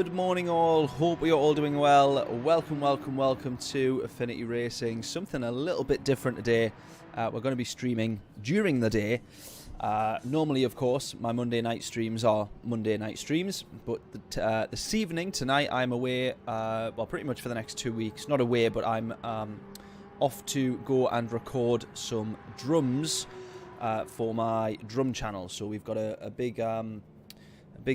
Good morning all, hope you're all doing well. Welcome to Affinity Racing. Something a little bit different today. We're going to be streaming during the day. Normally, of course, my Monday night streams are Monday night streams, but this evening, tonight, I'm away, well, pretty much for the next 2 weeks. Not away, but I'm off to go and record some drums for my drum channel. So we've got a big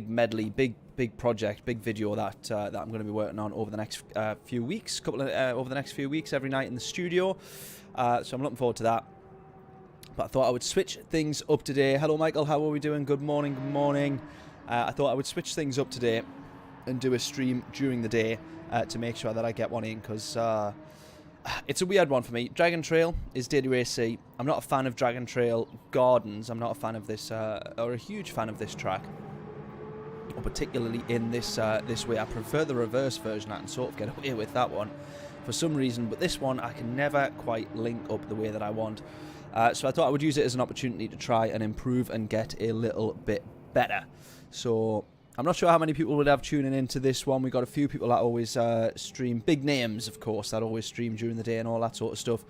medley, big project, big video that I'm going to be working on over the next few weeks, over the next few weeks, every night in the studio. So I'm looking forward to that. But I thought I would switch things up today. Hello, Michael. How are we doing? Good morning. Good morning. I thought I would switch things up today and do a stream during the day to make sure that I get one in, because it's a weird one for me. Dragon Trail is daily race C. I'm not a fan of Dragon Trail Gardens. I'm not a fan of this, or a huge fan of this track. Or particularly in this this way. I prefer the reverse version. I can sort of get away with that one for some reason, but this one I can never quite link up the way that I want. So I thought I would use it as an opportunity to try and improve and get a little bit better. So I'm not sure how many people would have tuning into this one. We got a few people that always stream, big names of course, that always stream during the day and all that sort of stuff.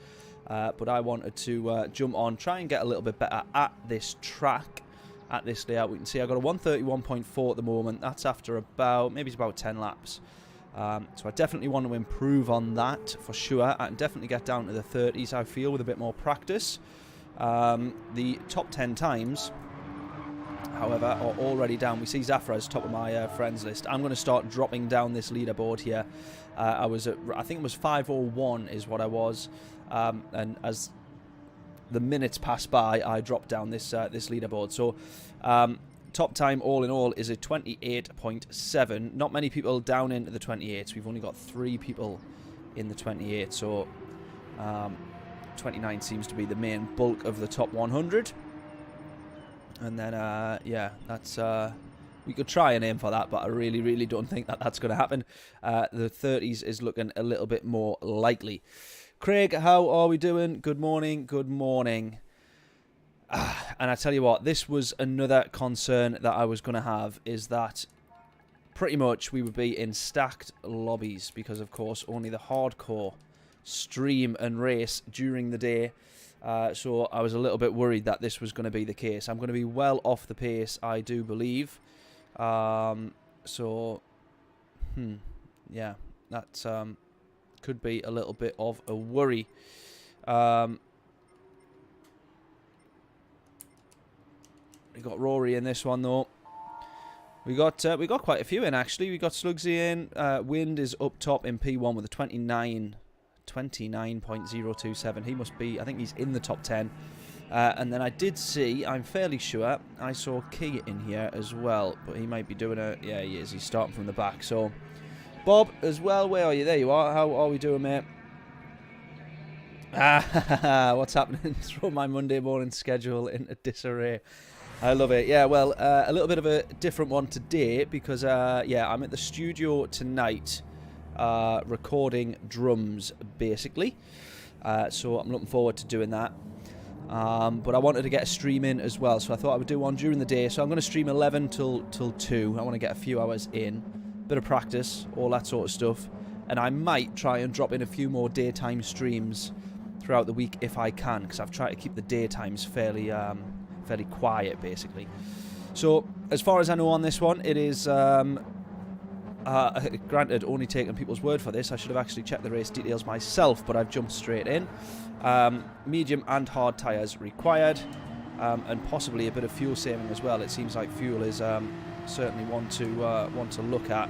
But I wanted to jump on, try and get a little bit better at this track. At this layout, we can see I got a 131.4 at the moment. That's after about, maybe it's about 10 laps. So I definitely want to improve on that for sure. I can definitely get down to the 30s, I feel, with a bit more practice. The top 10 times, however, are already down. We see Zafra's top of my friends list. I'm going to start dropping down this leaderboard here. I was at, I think it was 5:01 is what I was, and as the minutes pass by, I drop down this this leaderboard. So top time all in all is a 28.7. Not many people down into the 28s. We've only got 3 people in the 28. So 29 seems to be the main bulk of the top 100. And then yeah, that's we could try and aim for that, but I really don't think that that's going to happen. The 30s is looking a little bit more likely. Craig, how are we doing? Good morning, good morning. And I tell you what, this was another concern that I was going to have, is that pretty much we would be in stacked lobbies because, of course, only the hardcore stream and race during the day. So I was a little bit worried that this was going to be the case. I'm going to be well off the pace, I do believe. So, yeah, that's... could be a little bit of a worry. We got Rory in this one though. We got quite a few in actually. We got Slugsy in. Wind is up top in P1 with a 29.027. He must be, I think he's in the top 10. And then I did see, I'm fairly sure, I saw Key in here as well, but he might be doing a, yeah, he is. He's starting from the back. So Bob as well, where are you? There you are. How are we doing, mate? What's happening? Throw my Monday morning schedule into disarray. I love it. Yeah, well, a little bit of a different one today because, yeah, I'm at the studio tonight recording drums, basically. So I'm looking forward to doing that. But I wanted to get a stream in as well, so I thought I would do one during the day. So I'm going to stream 11 till 2. I want to get a few hours in. Bit of practice, all that sort of stuff, and I might try and drop in a few more daytime streams throughout the week if I can, because I've tried to keep the daytimes fairly fairly quiet basically. So as far as I know on this one, it is granted only taking people's word for this. I should have actually checked the race details myself, but I've jumped straight in. Medium and hard tyres required, and possibly a bit of fuel saving as well. It seems like fuel is certainly one to look at.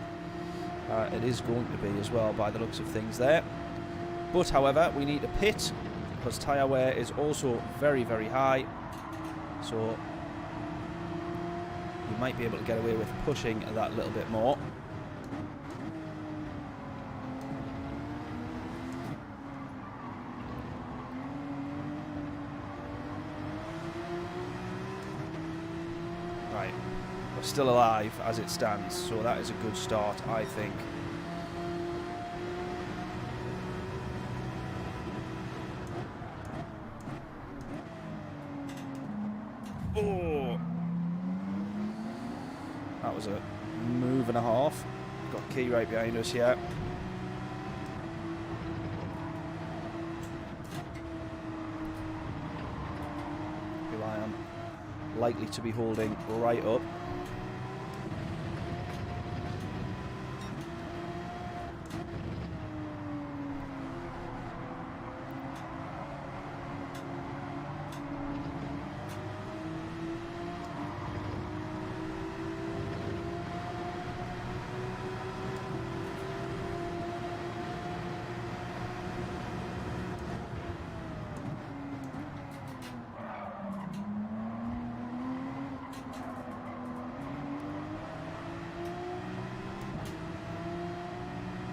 It is going to be as well by the looks of things there. But however, we need to pit because tyre wear is also very high. So you might be able to get away with pushing that a little bit more. Right. We're still alive as it stands, so that is a good start, I think. Oh! That was a move and a half. Got Key right behind us here. Who I am likely to be holding right up.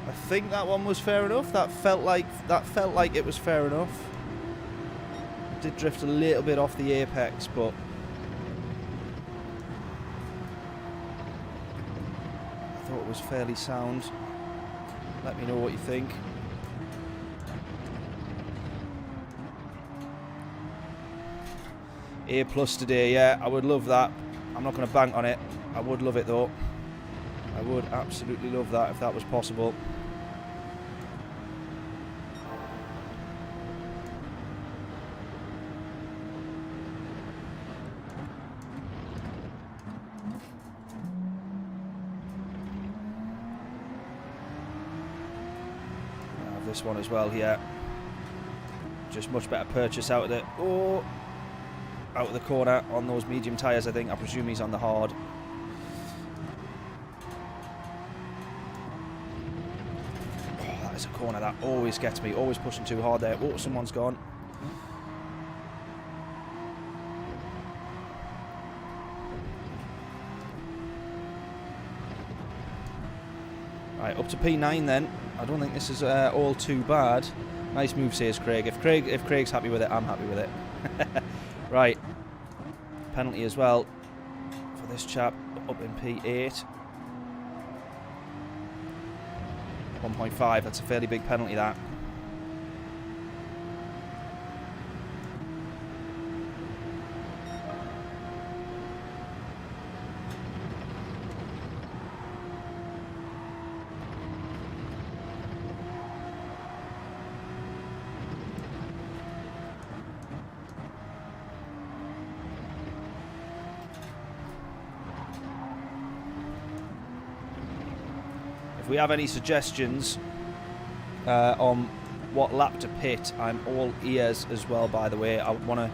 I think that one was fair enough. That felt like it was fair enough. It did drift a little bit off the apex, but I thought it was fairly sound. Let me know what you think. A+ today, yeah, I would love that. I'm not going to bank on it. I would love it though. I would absolutely love that if that was possible. This one as well here. Just much better purchase out of the out of the corner on those medium tyres. I think. I presume he's on the hard. Oh, that is a corner that always gets me. Always pushing too hard there. Oh, someone's gone. Right, up to P9 then. I don't think this is all too bad. Nice move, says Craig. If Craig's happy with it, I'm happy with it. Right. Penalty as well for this chap up in P8. 1.5. That's a fairly big penalty, that. If we have any suggestions on what lap to pit, I'm all ears as well, by the way. I want to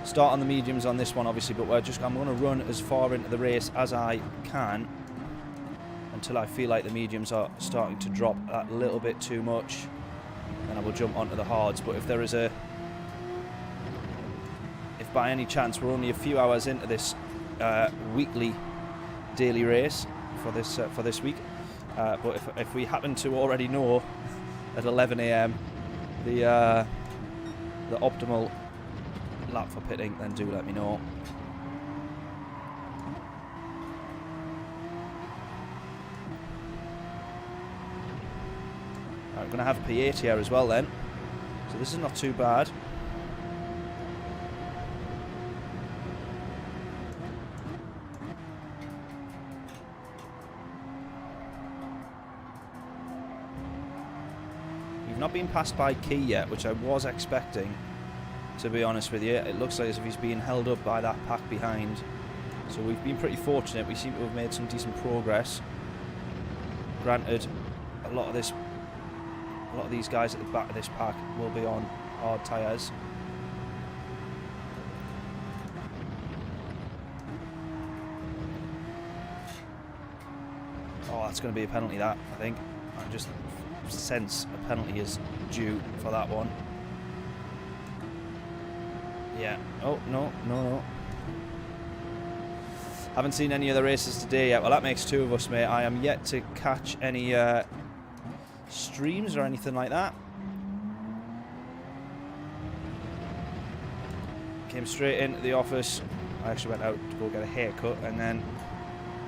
start on the mediums on this one, obviously, but I'm going to run as far into the race as I can until I feel like the mediums are starting to drop a little bit too much. Then I will jump onto the hards. But if there is if by any chance we're only a few hours into this weekly daily race for this week, but if we happen to already know at 11 AM the optimal lap for pitting, then do let me know. Right, we're going to have P8 here as well then, so this is not too bad. Not been passed by Key yet, which I was expecting, to be honest with you. It looks like as if he's being held up by that pack behind, so we've been pretty fortunate. We seem to have made some decent progress. Granted, a lot of these guys at the back of this pack will be on hard tyres. Oh, that's going to be a penalty, that, I think. I just sense a penalty is due for that one. Yeah. Oh, no. Haven't seen any of the races today yet. Well, that makes two of us, mate. I am yet to catch any streams or anything like that. Came straight into the office. I actually went out to go get a haircut and then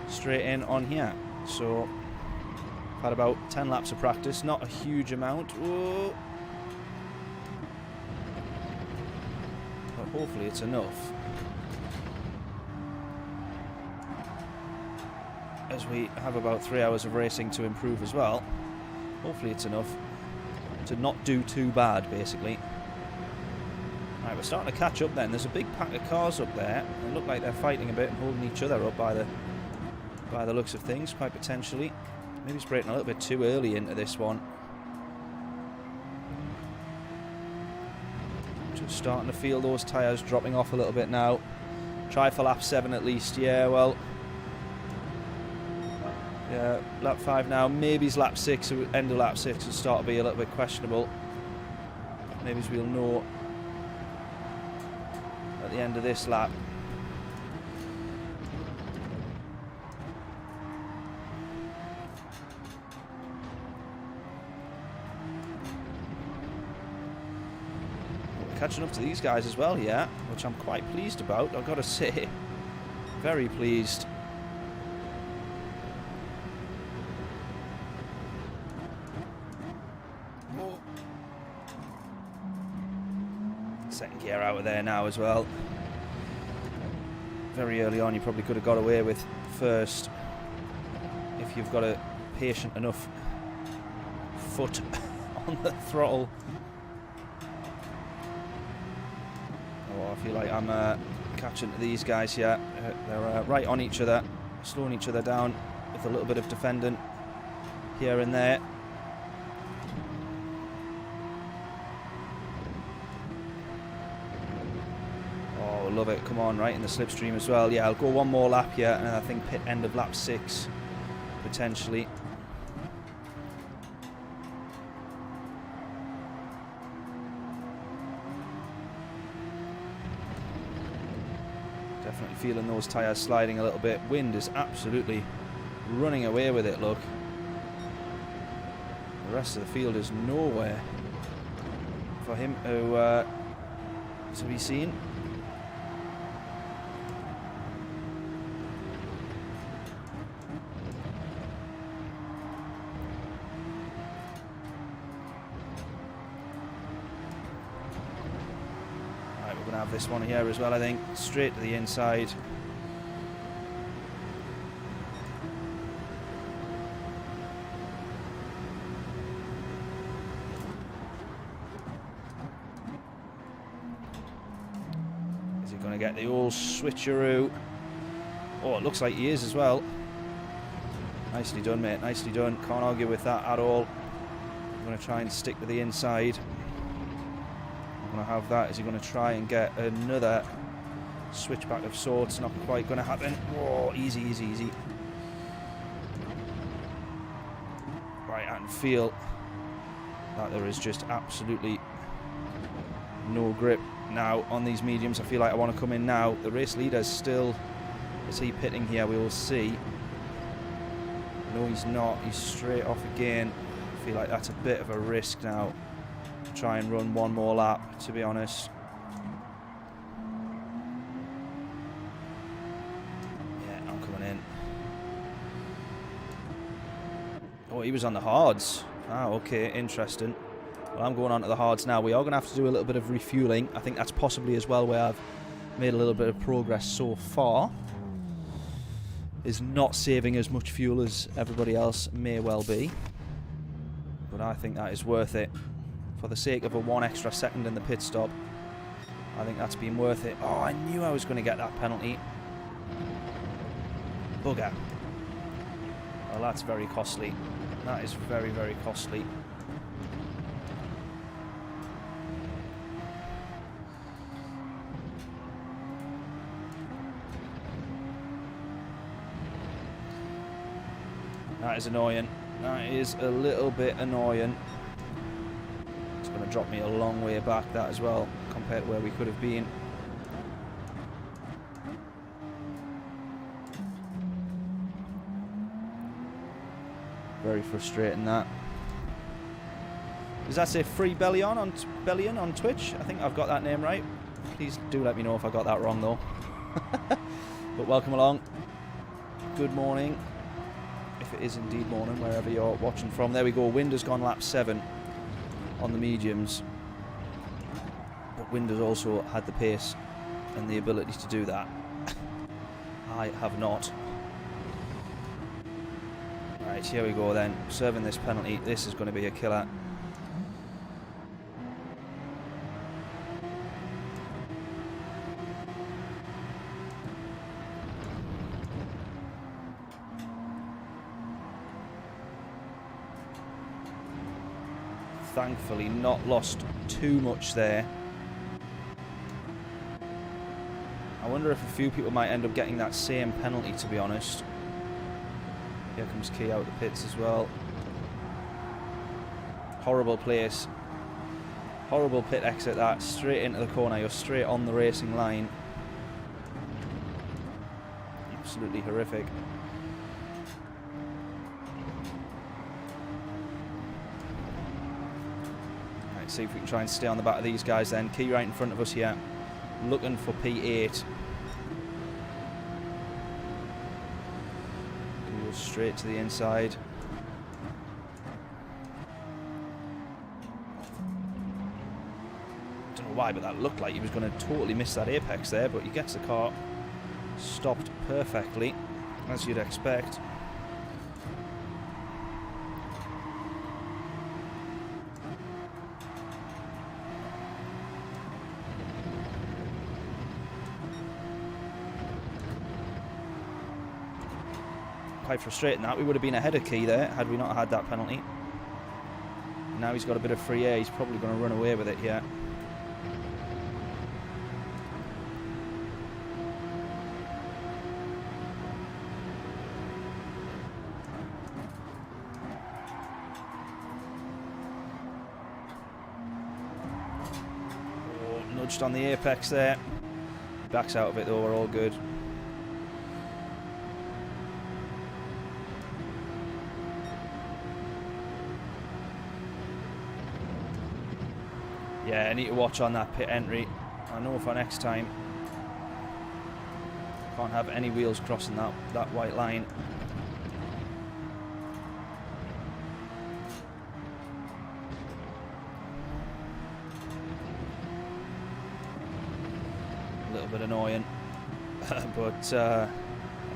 straight in on here. So had about 10 laps of practice, not a huge amount. Whoa. But hopefully it's enough. as we have about 3 hours of racing to improve as well. Hopefully it's enough to not do too bad, basically. Right, we're starting to catch up then. There's a big pack of cars up there. They look like they're fighting a bit and holding each other up by the looks of things, quite potentially. Maybe it's breaking a little bit too early into this one. Just starting to feel those tyres dropping off a little bit now. Try for lap 7 at least. Yeah, well... yeah, lap 5 now. Maybe it's lap 6. End of lap 6 will start to be a little bit questionable. Maybe we'll know at the end of this lap. We're catching up to these guys as well here, which I'm quite pleased about, I've got to say. Very pleased. Second gear out of there now as well. Very early on you probably could have got away with first if you've got a patient enough foot on the throttle. Oh, I feel like I'm catching to these guys here. They're right on each other, slowing each other down with a little bit of defending here and there. Love it, come on, right in the slipstream as well. Yeah, I'll go one more lap here, and I think pit end of lap 6 potentially. Definitely feeling those tyres sliding a little bit. Wind is absolutely running away with it, look. The rest of the field is nowhere for him to be seen. Have this one here as well, I think. Straight to the inside. Is he going to get the old switcheroo? Oh, it looks like he is as well. Nicely done, mate. Nicely done. Can't argue with that at all. I'm going to try and stick to the inside. Have that. Is he going to try and get another switchback of sorts? Not quite going to happen. Oh, easy, easy, easy. Right, I can feel that there is just absolutely no grip now on these mediums. I feel like I want to come in now. The race leader is still, is he pitting here? We will see. No, he's not. He's straight off again. I feel like that's a bit of a risk now. Try and run one more lap, to be honest. Yeah, I'm coming in. Oh, he was on the hards. Ah, okay, interesting. Well, I'm going on to the hards now. We are going to have to do a little bit of refueling. I think that's possibly as well where I've made a little bit of progress so far. Is not saving as much fuel as everybody else may well be. But I think that is worth it. For the sake of a 1 extra second in the pit stop, I think that's been worth it. Oh, I knew I was going to get that penalty. Bugger. Well, that's very costly. That is very, very costly. That is annoying. That is a little bit annoying. Going to drop me a long way back, that as well, compared to where we could have been. Very frustrating, that. Does that say Free Bellion on Twitch? I think I've got that name right. Please do let me know if I got that wrong though. But welcome along. Good morning, if it is indeed morning, wherever you're watching from. There we go. Wind has gone lap 7 on the mediums, but Wind has also had the pace and the ability to do that. I have not. Right, here we go then. Serving this penalty. This is going to be a killer. Thankfully not lost too much there. I wonder if a few people might end up getting that same penalty, to be honest. Here comes Key out the pits as well. Horrible place. Horrible pit exit that. Straight into the corner. You're straight on the racing line. Absolutely horrific. Right, see if we can try and stay on the back of these guys then. Key right in front of us here. Looking for P8. Go straight to the inside. Don't know why, but that looked like he was going to totally miss that apex there, but he gets the car stopped perfectly, as you'd expect. Quite frustrating that. We would have been ahead of Key there had we not had that penalty. Now he's got a bit of free air. He's probably going to run away with it here. Oh, nudged on the apex there. Backs out of it though. We're all good. Yeah, I need to watch on that pit entry. I know for next time. Can't have any wheels crossing that white line. A little bit annoying. But I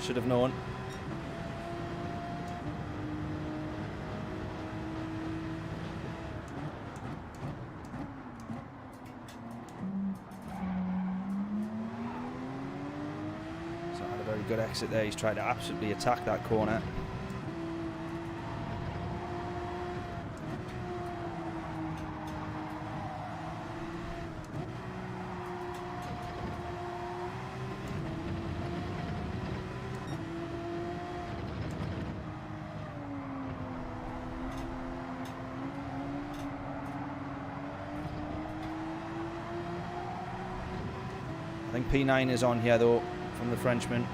should have known. Good exit there. He's tried to absolutely attack that corner. I think P9 is on here though, from the Frenchman.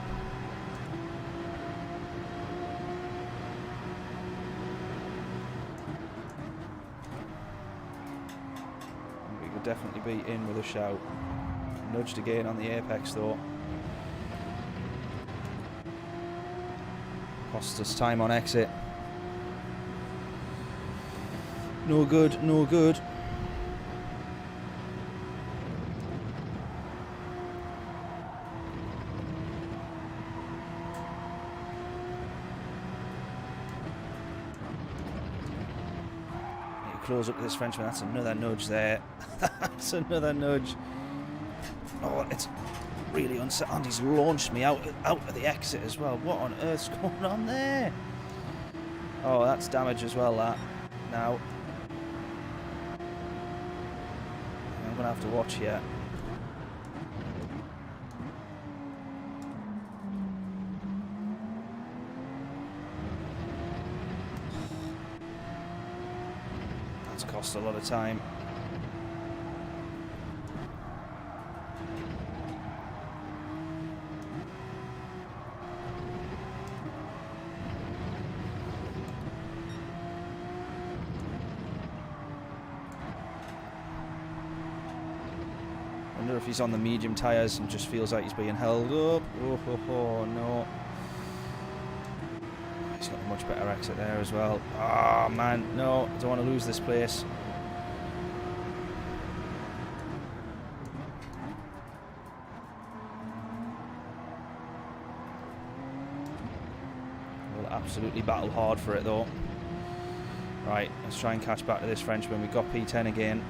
Definitely be in with a shout. Nudged again on the apex though. Cost us time on exit. No good, no good. Close up to this Frenchman. That's another nudge there. That's another nudge. Oh, it's really unsettling. He's launched me out of the exit as well. What on earth's going on there? Oh, that's damage as well, that. Now, I'm going to have to watch here. Cost a lot of time. Wonder if he's on the medium tyres and just feels like he's being held up. Oh no. He's got a much better exit there as well. Ah, man, no, I don't want to lose this place. We'll Absolutely battle hard for it though. Right, let's try and catch back to this Frenchman. We've got P10 again.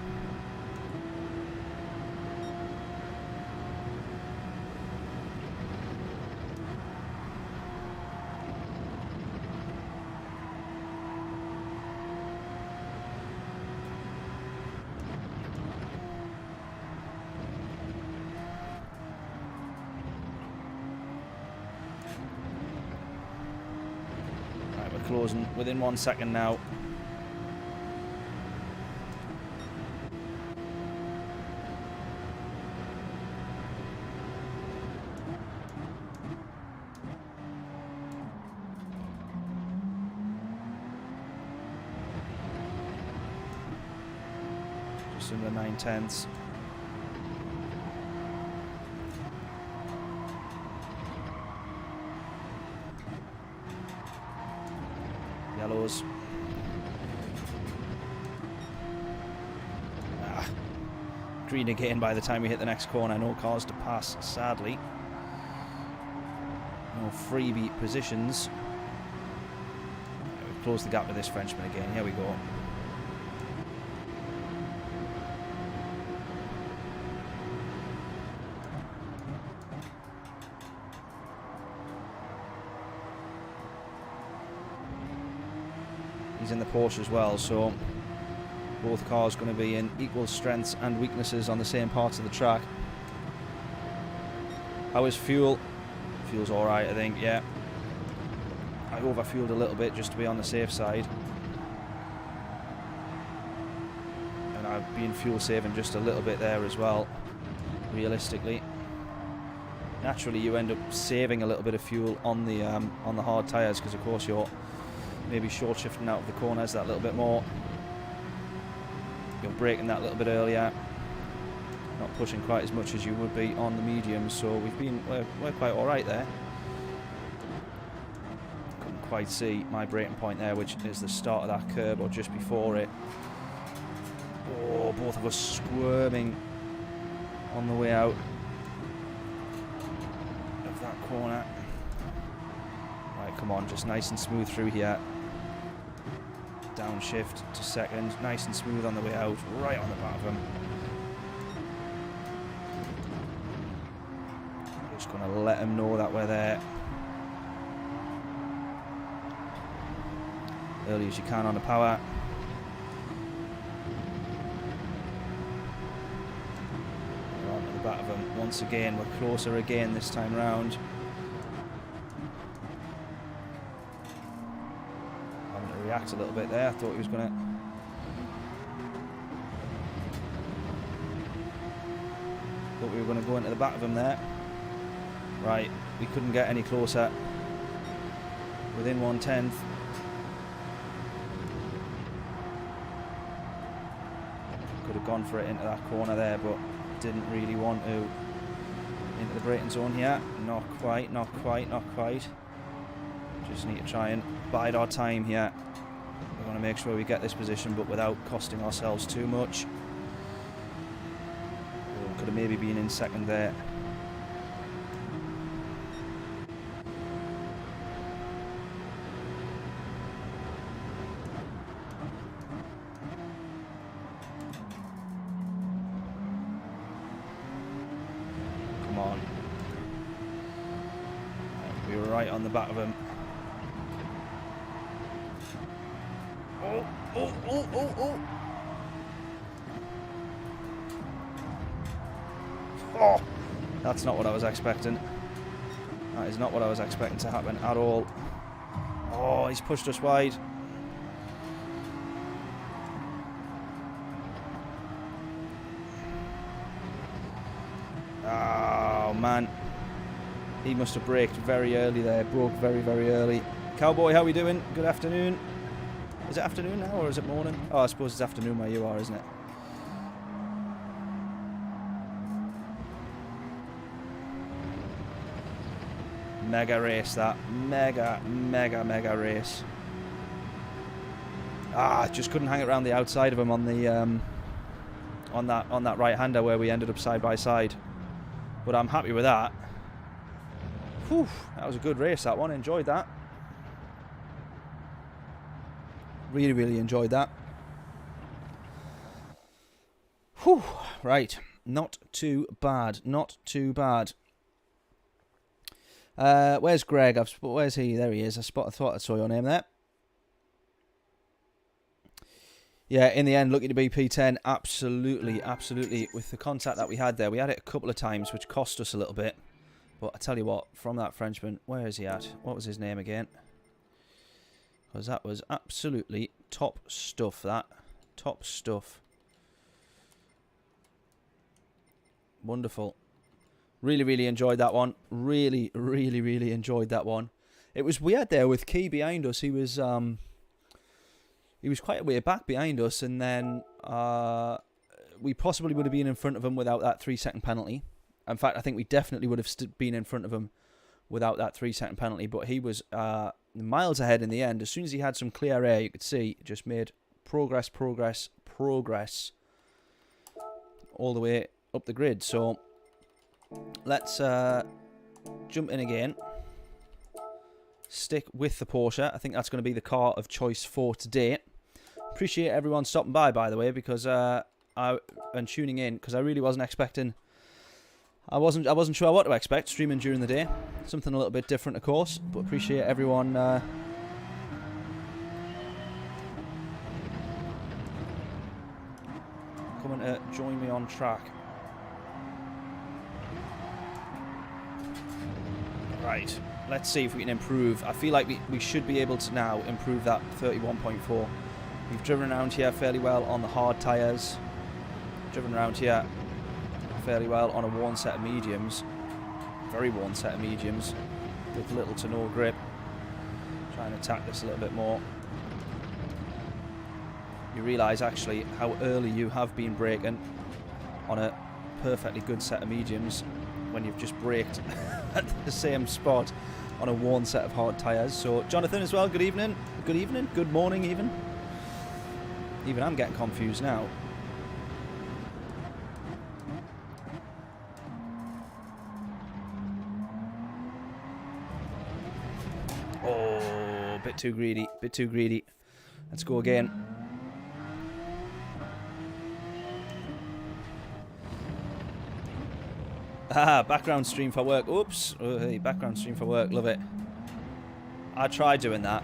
Closing within 1 second now. Just under 9/10. Yellows. Green again by the time we hit the next corner. No cars to pass, sadly. No freebie positions. We've closed the gap with this Frenchman again. Here we go. He's in the Porsche as well, so both cars going to be in equal strengths and weaknesses on the same parts of the track. How is fuel? Fuel's alright, I think, yeah. I overfueled a little bit just to be on the safe side. And I've been fuel saving just a little bit there as well, realistically. Naturally, you end up saving a little bit of fuel on the hard tyres because, of course, you're maybe short shifting out of the corners that little bit more. You're braking that little bit earlier. Not pushing quite as much as you would be on the mediums, so we're quite alright there. Couldn't quite see my braking point there, which is the start of that curb or just before it. Oh, both of us squirming on the way out of that corner. Right, come on, just nice and smooth through here. Downshift to second, nice and smooth on the way out, right on the back of him. Just going to let him know that we're there. Early as you can on the power. We're on to the back of him once again. We're closer again this time round. React a little bit there. I thought he was going to. Thought we were going to go into the back of him there. Right, we couldn't get any closer. Within 1/10. Could have gone for it into that corner there, but didn't really want to. Into the braking zone here. Not quite, not quite, not quite. Just need to try and bide our time here. We want to make sure we get this position, but without costing ourselves too much. Oh, could have maybe been in second there. Come on. We were right on the back of him. Oh, that's not what I was expecting. That is not what I was expecting to happen at all. Oh, he's pushed us wide. Oh, man. He must have braked very early there. Broke very, very early. Cowboy, how are we doing? Good afternoon. Is it afternoon now, or is it morning? Oh, I suppose it's afternoon where you are, isn't it? Mega race, that. Mega, mega, mega race. Ah, just couldn't hang it around the outside of him on the on that right-hander where we ended up side by side. But I'm happy with that. Whew, that was a good race, that one. Enjoyed that. Really, really enjoyed that. Whew, right. Not too bad. Not too bad. Where's Greg? Where's he? There he is. I thought I saw your name there. Yeah, in the end, looking to be P10. Absolutely, absolutely. With the contact that we had there, we had it a couple of times, which cost us a little bit. But I tell you what, from that Frenchman, where is he at? What was his name again? Because that was absolutely top stuff, that. Top stuff. Wonderful. Really, really enjoyed that one. Really, really, really enjoyed that one. It was weird there with Key behind us. He was quite a way back behind us, and then we possibly would have been in front of him without that 3-second penalty. In fact, I think we definitely would have been in front of him without that 3-second penalty, but he was miles ahead in the end. As soon as he had some clear air, you could see just made progress, progress, progress all the way up the grid. So let's jump in again. Stick with the Porsche. I think that's going to be the car of choice for today. Appreciate everyone stopping by the way, because and tuning in, because I really wasn't expecting. I wasn't sure what to expect streaming during the day. Something a little bit different, of course. But appreciate everyone coming to join me on track. Right. Let's see if we can improve. I feel like we should be able to now improve that 31.4. We've driven around here fairly well on the hard tyres. Driven around here fairly well on a worn set of mediums. Very worn set of mediums with little to no grip. Try and attack this a little bit more. You realise actually how early you have been braking on a perfectly good set of mediums when you've just braked at the same spot on a worn set of hard tyres. So Jonathan as well, good evening. Good evening, good morning even. Even I'm getting confused now. Oh, bit too greedy, bit too greedy. Let's go again. Ah, background stream for work. Oops. Oh, hey, background stream for work. Love it. I tried doing that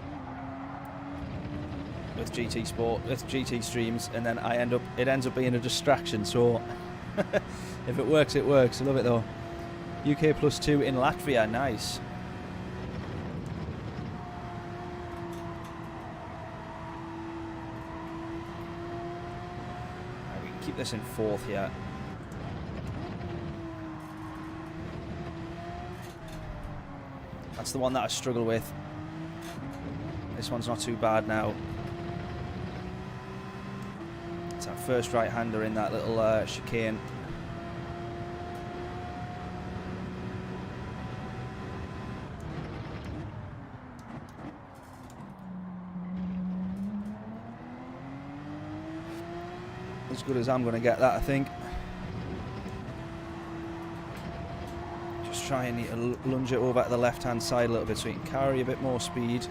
with GT Sport, with GT streams, and then it ends up being a distraction. So if it works, it works. I love it though. UK +2 in Latvia. Nice. Right, we can keep this in 4th here. That's the one that I struggle with. This one's not too bad now. It's that first right-hander in that little chicane. As good as I'm going to get that, I think. Try and need to lunge it over to the left-hand side a little bit so you can carry a bit more speed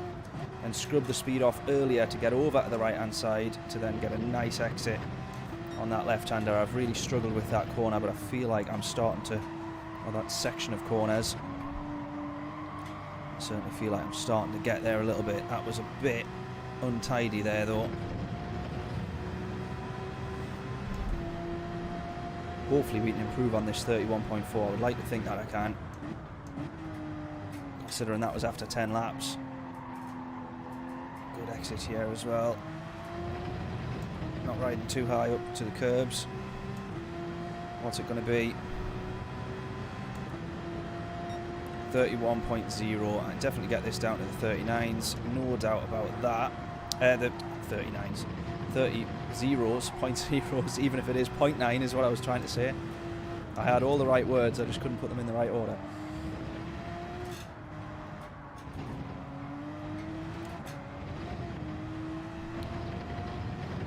and scrub the speed off earlier to get over to the right-hand side to then get a nice exit on that left-hander. I've really struggled with that corner, but I feel like I'm starting to, or that section of corners, I certainly feel like I'm starting to get there a little bit. That was a bit untidy there though. Hopefully we can improve on this 31.4. I would like to think that I can, considering that was after 10 laps. Good exit here as well. Not riding too high up to the curbs. What's it going to be? 31.0. I definitely get this down to the 39s. No doubt about that. The 39s. 30 zeros, 0.0s, even if it is 0.9 is what I was trying to say. I had all the right words, I just couldn't put them in the right order.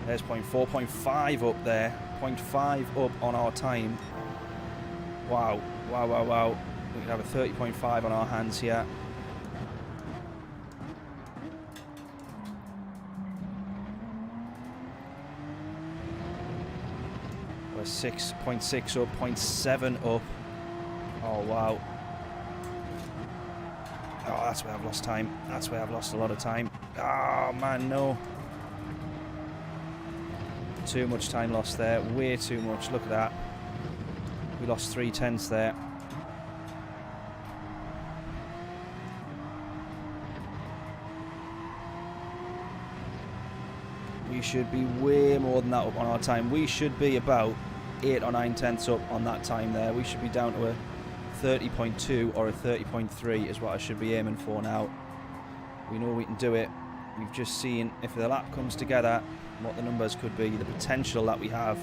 There's 0.4, 0.5 up there, 0.5 up on our time. Wow, wow, wow, wow. We could have a 30.5 on our hands here. 6.6 up, 0.7 up. Oh, wow. Oh, that's where I've lost time. That's where I've lost a lot of time. Oh, man, no. Too much time lost there. Way too much. Look at that. We lost 0.3 there. We should be way more than that up on our time. We should be about 8 or 9 tenths up on that time there. We should be down to a 30.2 or a 30.3 is what I should be aiming for now. We know we can do it. We've just seen, if the lap comes together, what the numbers could be, the potential that we have.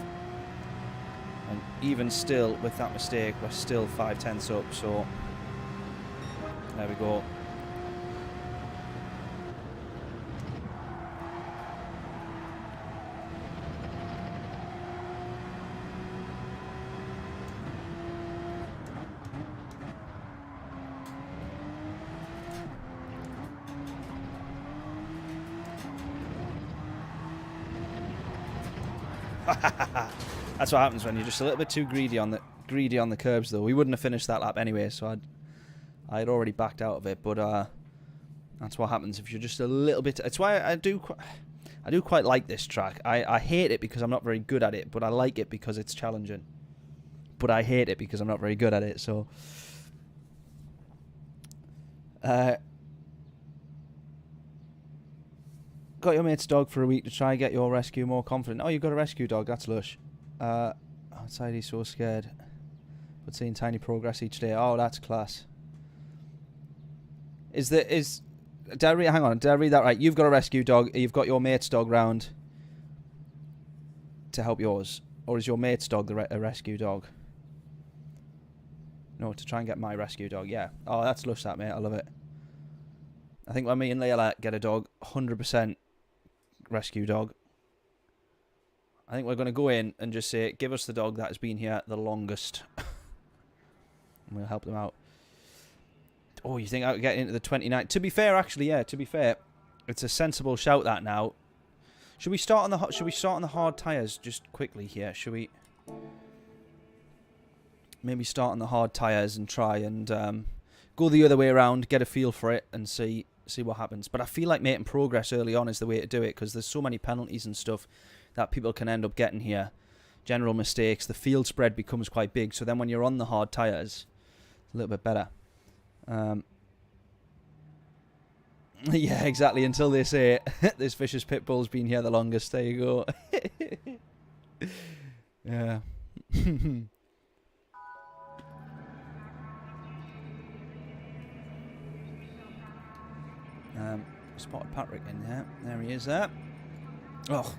And even still, with that mistake, we're still 5 tenths up, so there we go. That's what happens when you're just a little bit too greedy on the curbs, though. We wouldn't have finished that lap anyway, so I'd already backed out of it. But that's what happens if you're just a little bit. It's why I do quite like this track. I hate it because I'm not very good at it, but I like it because it's challenging. But I hate it because I'm not very good at it. So got your mate's dog for a week to try and get your rescue more confident. Oh, you've got a rescue dog. That's lush. Outside he's so scared, but seeing tiny progress each day. Oh, that's class. Did I read that right? You've got a rescue dog. You've got your mate's dog round to help yours, or is your mate's dog a rescue dog? No, to try and get my rescue dog. Yeah. Oh, that's lush, that mate. I love it. I think when me and Layla get a dog, 100% rescue dog. I think we're going to go in and just say, give us the dog that has been here the longest. And we'll help them out. Oh, you think I could get into the 29? To be fair, actually, yeah, to be fair, it's a sensible shout that now. Should we start on the hard tyres just quickly here? Should we maybe start on the hard tyres and try and go the other way around, get a feel for it and see what happens. But I feel like making progress early on is the way to do it, because there's so many penalties and stuff that people can end up getting here. General mistakes. The field spread becomes quite big, so then when you're on the hard tyres, it's a little bit better. Yeah, exactly. Until they say this vicious pit bull's been here the longest. There you go. Yeah. Spotted Patrick in there. There he is there. Oh,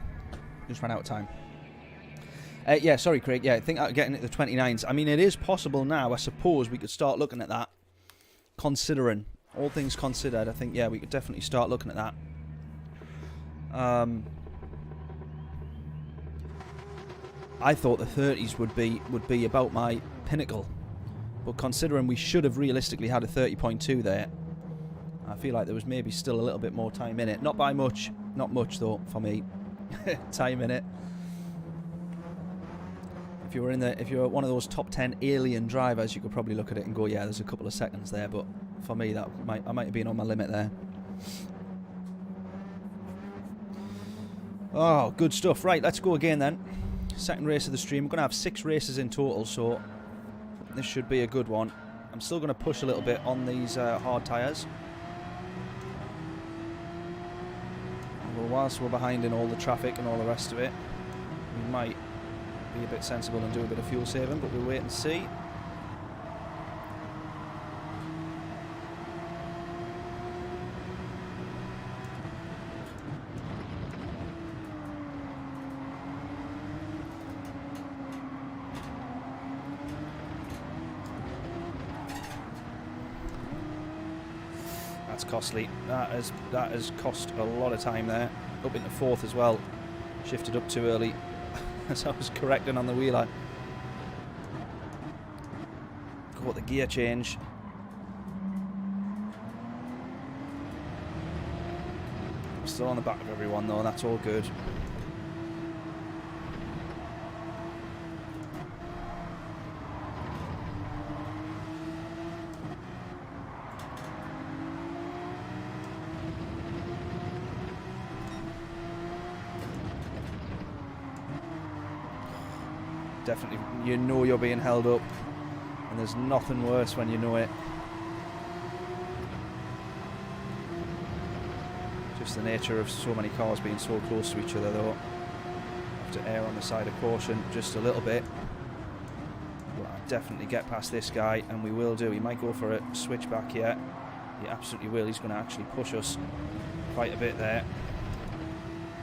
just ran out of time. Yeah, sorry, Craig. Yeah, I think getting at the 29s. I mean, it is possible now. I suppose we could start looking at that. Considering all things considered, I think, yeah, we could definitely start looking at that. I thought the 30s would be about my pinnacle, but considering we should have realistically had a 30.2 there, I feel like there was maybe still a little bit more time in it. Not by much, not much though for me. Time in it. If you were one of those top 10 alien drivers, you could probably look at it and go, yeah, there's a couple of seconds there. But for me, I might have been on my limit there. Oh, good stuff. Right, let's go again then. Second race of the stream. We're going to have 6 races in total, so this should be a good one. I'm still going to push a little bit on these hard tyres. Well, whilst we're behind in all the traffic and all the rest of it, we might be a bit sensible and do a bit of fuel saving, but we'll wait and see. That's costly. That has cost a lot of time there. Up into 4th as well. Shifted up too early as I was correcting on the wheeler. Caught the gear change. Still on the back of everyone though, that's all good. Definitely, you know you're being held up, and there's nothing worse when you know it. Just the nature of so many cars being so close to each other, though. Have to err on the side of caution just a little bit. But I'll definitely get past this guy, and we will do. He might go for a switchback here. He absolutely will. He's going to actually push us quite a bit there,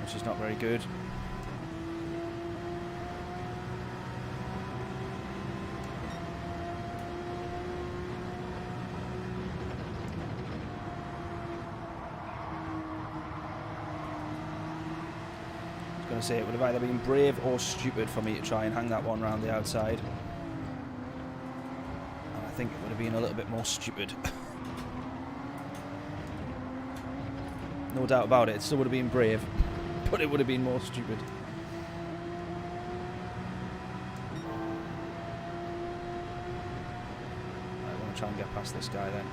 which is not very good. I say it would have either been brave or stupid for me to try and hang that one round the outside, and I think it would have been a little bit more stupid. No doubt about it, it still would have been brave, but it would have been more stupid. I want to try and get past this guy then.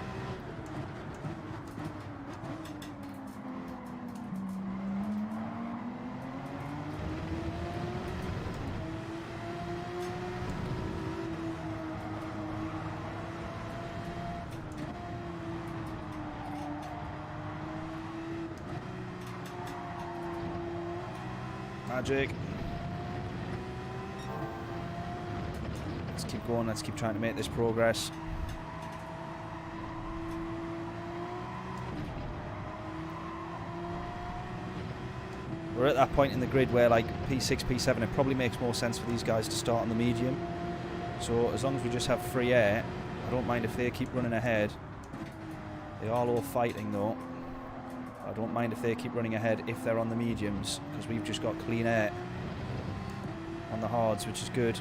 Magic. Let's keep going, let's keep trying to make this progress. We're at that point in the grid where, like, P6, P7, it probably makes more sense for these guys to start on the medium. So as long as we just have free air, I don't mind if they keep running ahead. They are all fighting though. I don't mind if they keep running ahead if they're on the mediums, because we've just got clean air on the hards, which is good.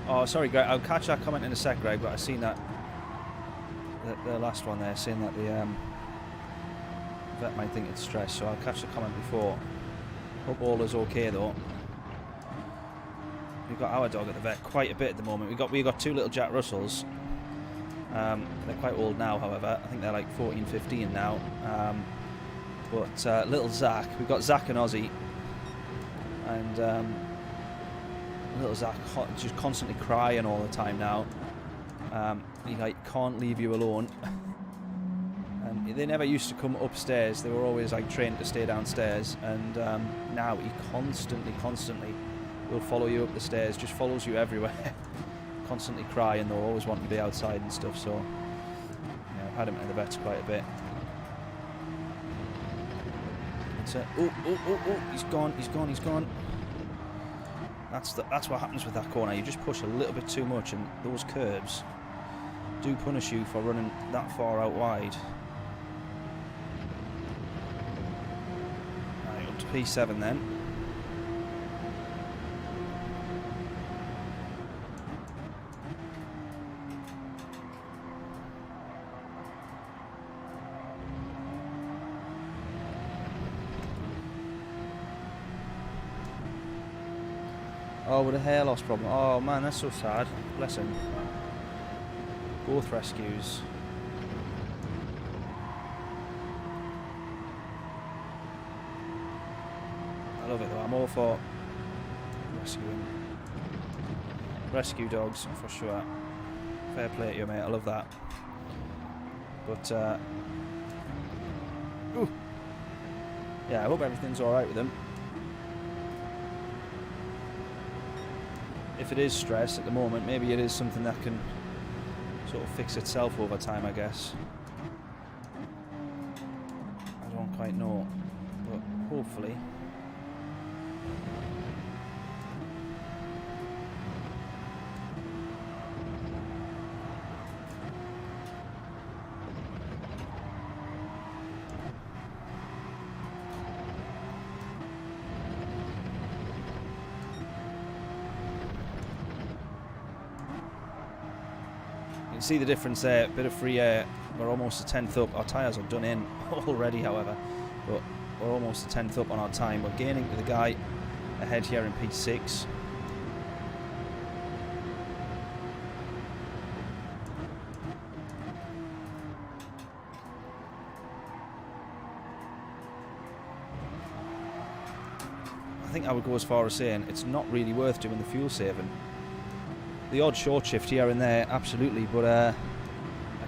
Oh, sorry, Greg. I'll catch that comment in a sec, Greg, but I've seen that the last one there, saying that the vet might think it's stress, so I'll catch the comment before. Hope all is okay though. We've got our dog at the vet quite a bit at the moment. We got two little Jack Russells. They're quite old now, however. I think they're like 14, 15 now. But little Zach, we've got Zach and Ozzy, and little Zach just constantly crying all the time now. He like can't leave you alone. And they never used to come upstairs. They were always like trained to stay downstairs. And now he constantly will follow you up the stairs, just follows you everywhere. Constantly crying though, always wanting to be outside and stuff, so yeah, I've had him at the vets quite a bit. Oh, he's gone. That's what happens with that corner. You just push a little bit too much, and those curbs do punish you for running that far out wide. Right, up to P7 then. Oh, with a hair loss problem. Oh man, that's so sad. Bless him. Both rescues. I love it though. I'm all for rescuing. Rescue dogs for sure. Fair play to you, mate. I love that. But ooh. Yeah, I hope everything's alright with him. If it is stress at the moment, maybe it is something that can sort of fix itself over time, I guess. I don't quite know, but hopefully. You can see the difference there, a bit of free air. We're almost a tenth up. Our tyres are done in already, however, but we're almost a tenth up on our time. We're gaining to the guy ahead here in P6. think I would go as far as saying it's not really worth doing the fuel saving. The odd short shift here and there, absolutely, but I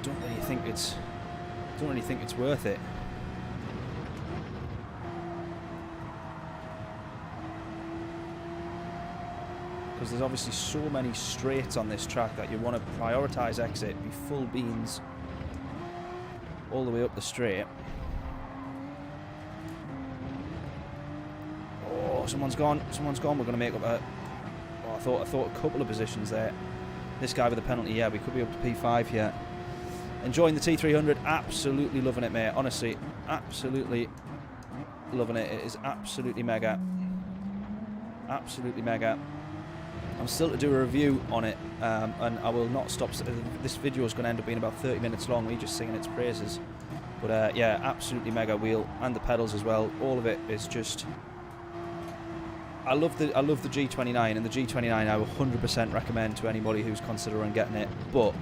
don't really think it's worth it. Because there's obviously so many straights on this track that you want to prioritise exit, be full beans all the way up the straight. Oh, someone's gone. We're going to make up a... Oh, I thought a couple of positions there. This guy with the penalty, yeah, we could be up to P5 here. Enjoying the T300, absolutely loving it, mate. Honestly, absolutely loving it. It is absolutely mega. Absolutely mega. I'm still to do a review on it, and I will not stop. This video is going to end up being about 30 minutes long, me just singing its praises. But yeah, absolutely mega wheel, and the pedals as well. All of it is just... I love the G29, and the G29 I 100% recommend to anybody who's considering getting it. But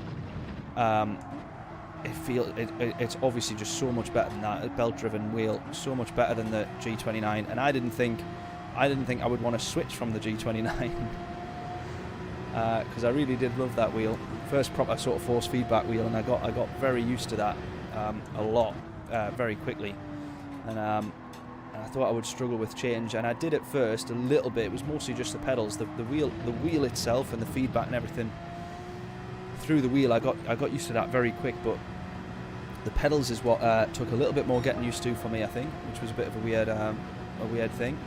it's obviously just so much better than that. A belt-driven wheel, so much better than the G29. And I didn't think I would want to switch from the G29. Because I really did love that wheel. First proper sort of force feedback wheel, and I got very used to that a lot very quickly, and I thought I would struggle with change, and I did at first a little bit. It was mostly just the pedals, the wheel itself, and the feedback and everything through the wheel. I got used to that very quick, but the pedals is what took a little bit more getting used to for me, I think, which was a bit of a weird thing.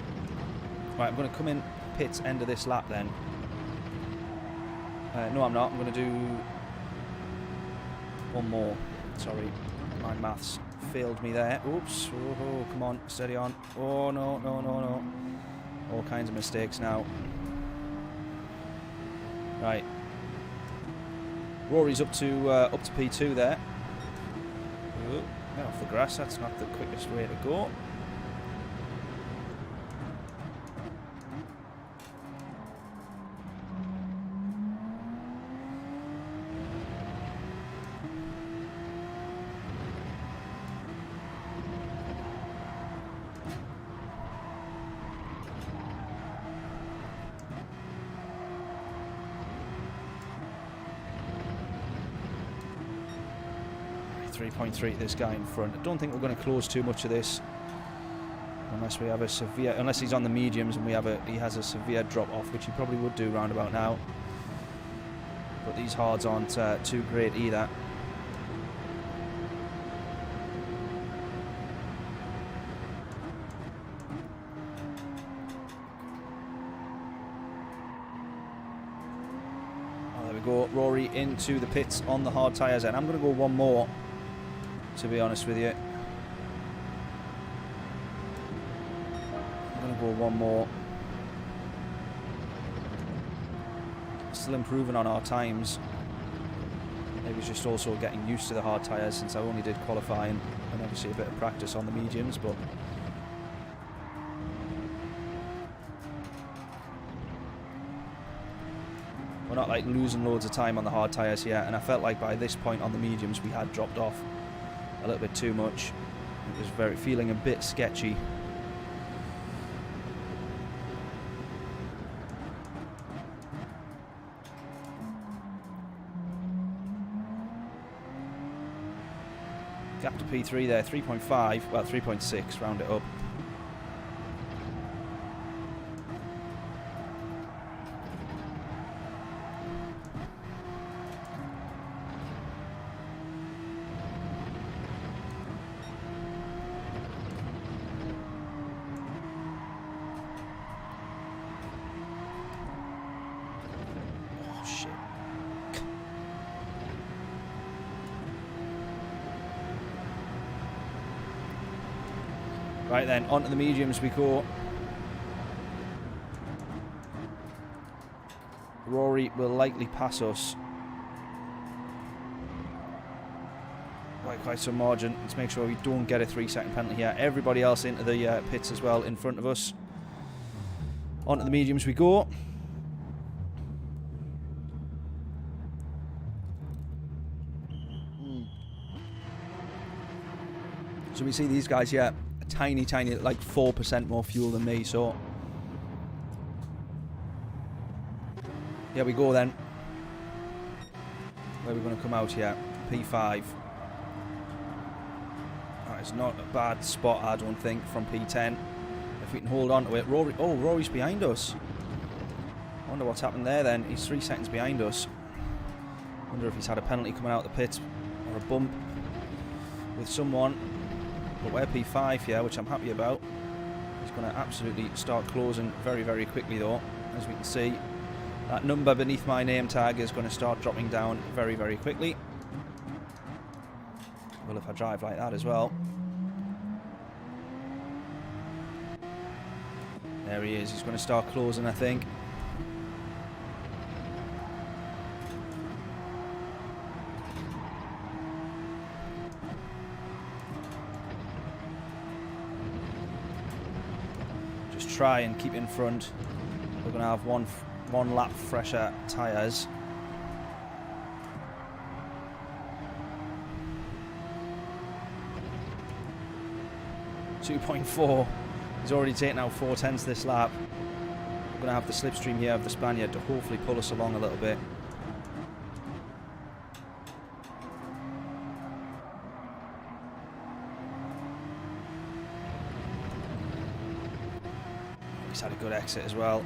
Right, I'm going to come in pits end of this lap then. No, I'm not. I'm going to do one more. Sorry, my maths failed me there. Oops. Oh, come on. Steady on. Oh, no. All kinds of mistakes now. Right. Rory's up to P2 there. Oh, get off the grass. That's not the quickest way to go. This guy in front. I don't think we're going to close too much of this unless we have a severe, unless he's on the mediums and he has a severe drop off, which he probably would do round about now. But these hards aren't too great either. Oh, there we go. Rory into the pits on the hard tyres, and I'm going to go one more, to be honest with you. I'm going to go one more. Still improving on our times. Maybe it's just also getting used to the hard tyres, since I only did qualifying and obviously a bit of practice on the mediums, but we're not like losing loads of time on the hard tyres here, and I felt like by this point on the mediums we had dropped off a little bit too much. It was feeling a bit sketchy. Gap to P3 there, 3.5, well 3.6, round it up. Right then, onto the mediums we go. Rory will likely pass us by quite some margin. Let's make sure we don't get a 3-second penalty here. Everybody else into the pits as well in front of us. Onto the mediums we go. So we see these guys here, tiny, like 4% more fuel than me, so Here we go then. Where are we going to come out here? P5. That is not a bad spot, I don't think, from P10. If we can hold on to it. Rory, oh, Rory's behind us. I wonder what's happened there then. He's 3 seconds behind us. I wonder if he's had a penalty coming out of the pit or a bump with someone. But we're P5 here, which I'm happy about. He's going to absolutely start closing very, very quickly though. As we can see, that number beneath my name tag is going to start dropping down very, very quickly. Well, if I drive like that as well. There he is. He's going to start closing, I think. Just try and keep in front. We're going to have one lap fresher tyres. .4. He's already taken out 4/10 this lap. We're going to have the slipstream here of the Spaniard to hopefully pull us along a little bit. He's had a good exit as well.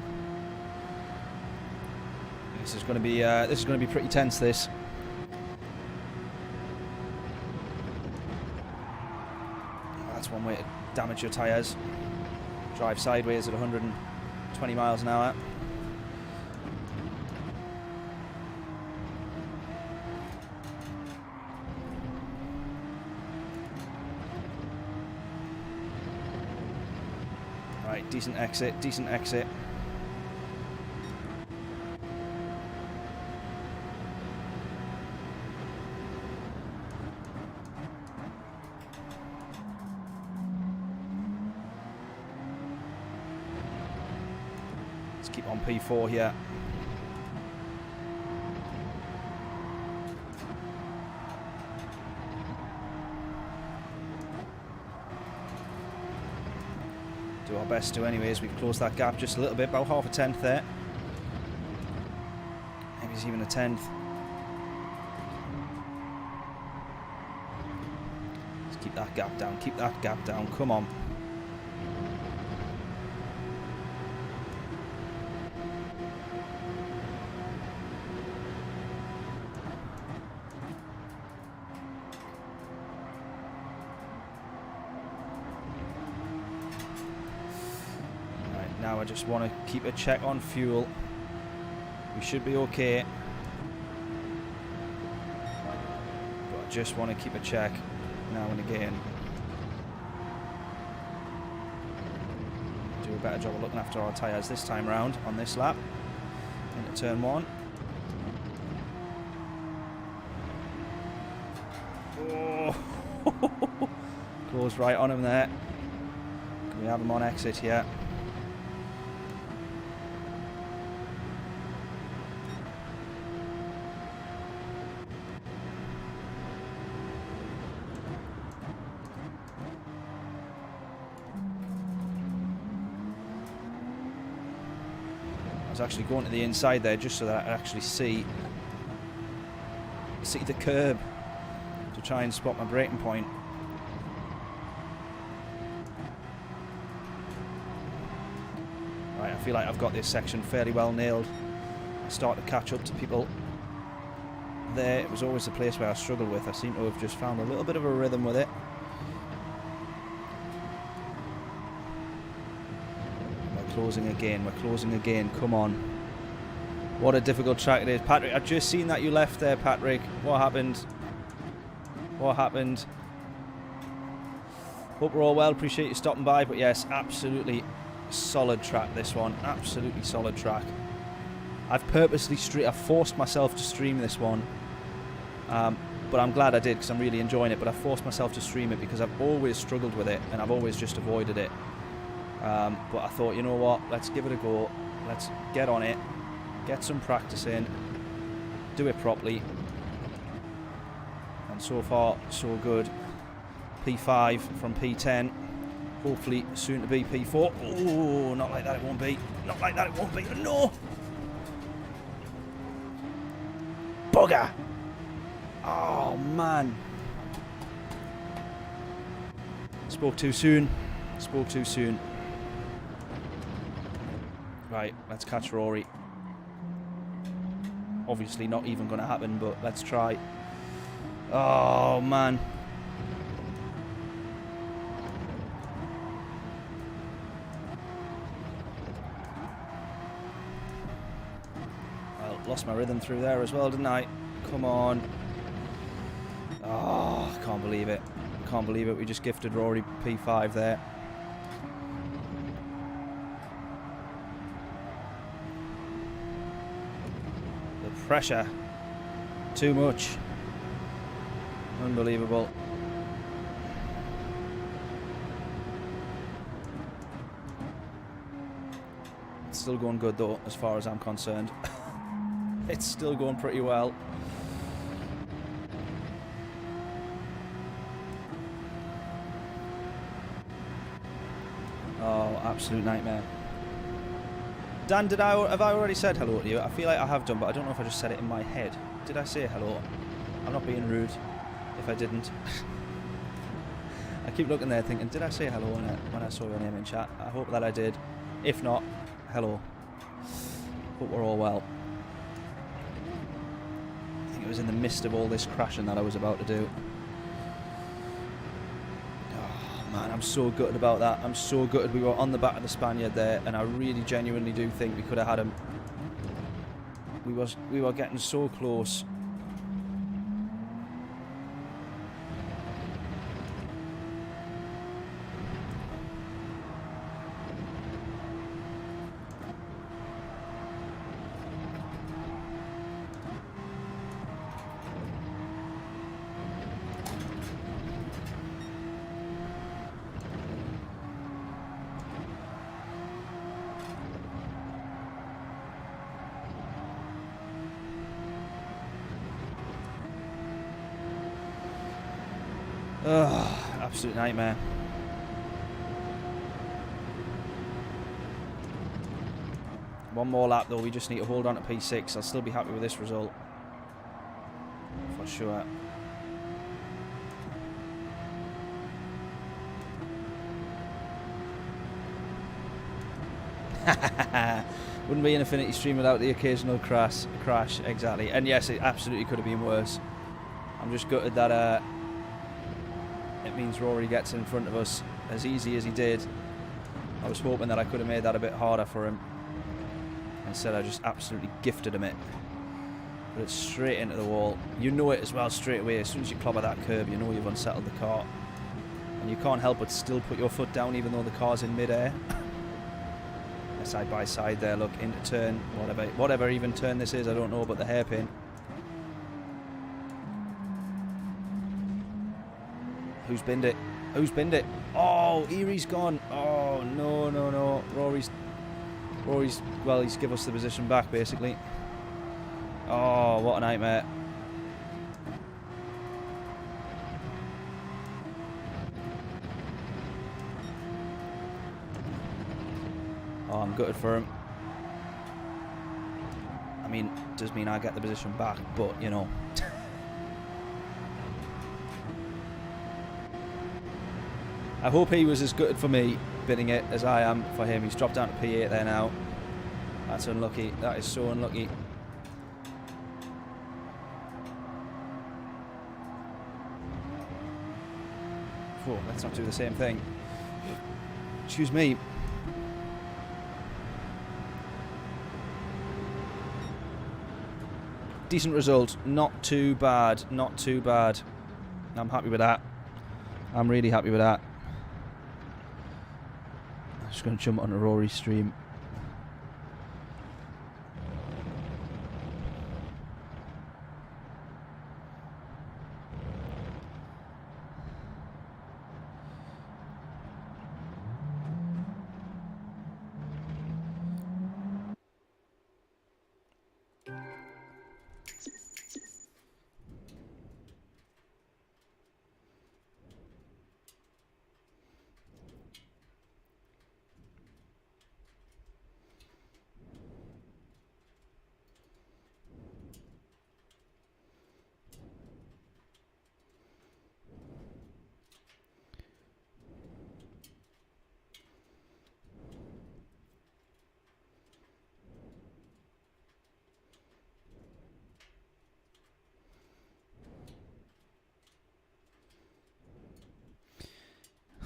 This is going to be pretty tense. This. That's one way to damage your tyres. Drive sideways at 120 miles an hour. Right, decent exit, decent exit. Keep on P4 here. Do our best to anyways. We've closed that gap just a little bit, about half a tenth there. Maybe it's even a tenth. Let's keep that gap down, keep that gap down, come on. Now I just want to keep a check on fuel. We should be okay. But I just want to keep a check now and again. Do a better job of looking after our tyres this time round on this lap. Into turn 1. Oh! Closed right on him there. Can we have him on exit here? I was actually going to the inside there just so that I could actually see the curb to try and spot my braking point. Right, I feel like I've got this section fairly well nailed. I start to catch up to people there. It was always the place where I struggled with. I seem to have just found a little bit of a rhythm with it. Closing again, we're closing again, come on. What a difficult track it is. Patrick, I've just seen that you left there, Patrick. What happened? What happened? Hope we're all well, appreciate you stopping by, but yes, absolutely solid track this one. Absolutely solid track. I've purposely I've forced myself to stream this one. But I'm glad I did because I'm really enjoying it, but I forced myself to stream it because I've always struggled with it and I've always just avoided it. But I thought, you know what, let's give it a go, let's get on it, get some practice in, do it properly, and so far so good. P5 from P10, hopefully soon to be P4. Oh, not like that it won't be, not like that it won't be, no! bugger! Oh, man. Spoke too soon. Spoke too soon. Right, let's catch Rory. Obviously not even going to happen, but let's try. Oh, man. Well, lost my rhythm through there as well, didn't I? Come on. Oh, I can't believe it. I can't believe it. We just gifted Rory P5 there. The pressure. Too much. Unbelievable. It's still going good though, as far as I'm concerned. It's still going pretty well. Oh, absolute nightmare. Dan, have I already said hello to you? I feel like I have done, but I don't know if I just said it in my head. Did I say hello? I'm not being rude if I didn't. I keep looking there thinking, did I say hello when I saw your name in chat? I hope that I did. If not, hello. Hope we're all well. I think it was in the midst of all this crashing that I was about to do. Man, I'm so gutted about that. I'm so gutted. We were on the back of the Spaniard there, and I really genuinely do think we could have had him. We were getting so close. Ugh, absolute nightmare. One more lap though, we just need to hold on to P6. I'll still be happy with this result. For sure. Wouldn't be an Affinity stream without the occasional crash, exactly. And yes, it absolutely could have been worse. I'm just gutted that it means Rory gets in front of us as easy as he did. I was hoping that I could have made that a bit harder for him. Instead, I just absolutely gifted him it. But it's straight into the wall. You know it as well straight away. As soon as you clobber that curb, you know you've unsettled the car. And you can't help but still put your foot down even though the car's in mid-air. Side by side there, look, into turn, whatever even turn this is, I don't know, but the hairpin. Who's binned it? Who's binned it? Oh, Erie's gone. Oh, no, no, no. Rory's, well, he's give us the position back, basically. Oh, what a nightmare. Oh, I'm gutted for him. I mean, it does mean I get the position back, but, you know. I hope he was as gutted for me bidding it as I am for him. He's dropped down to P8 there now. That's unlucky. That is so unlucky. Whoa, let's not do the same thing. Excuse me. Decent result. Not too bad. Not too bad. I'm happy with that. I'm really happy with that. I'm just going to jump on a Rory stream.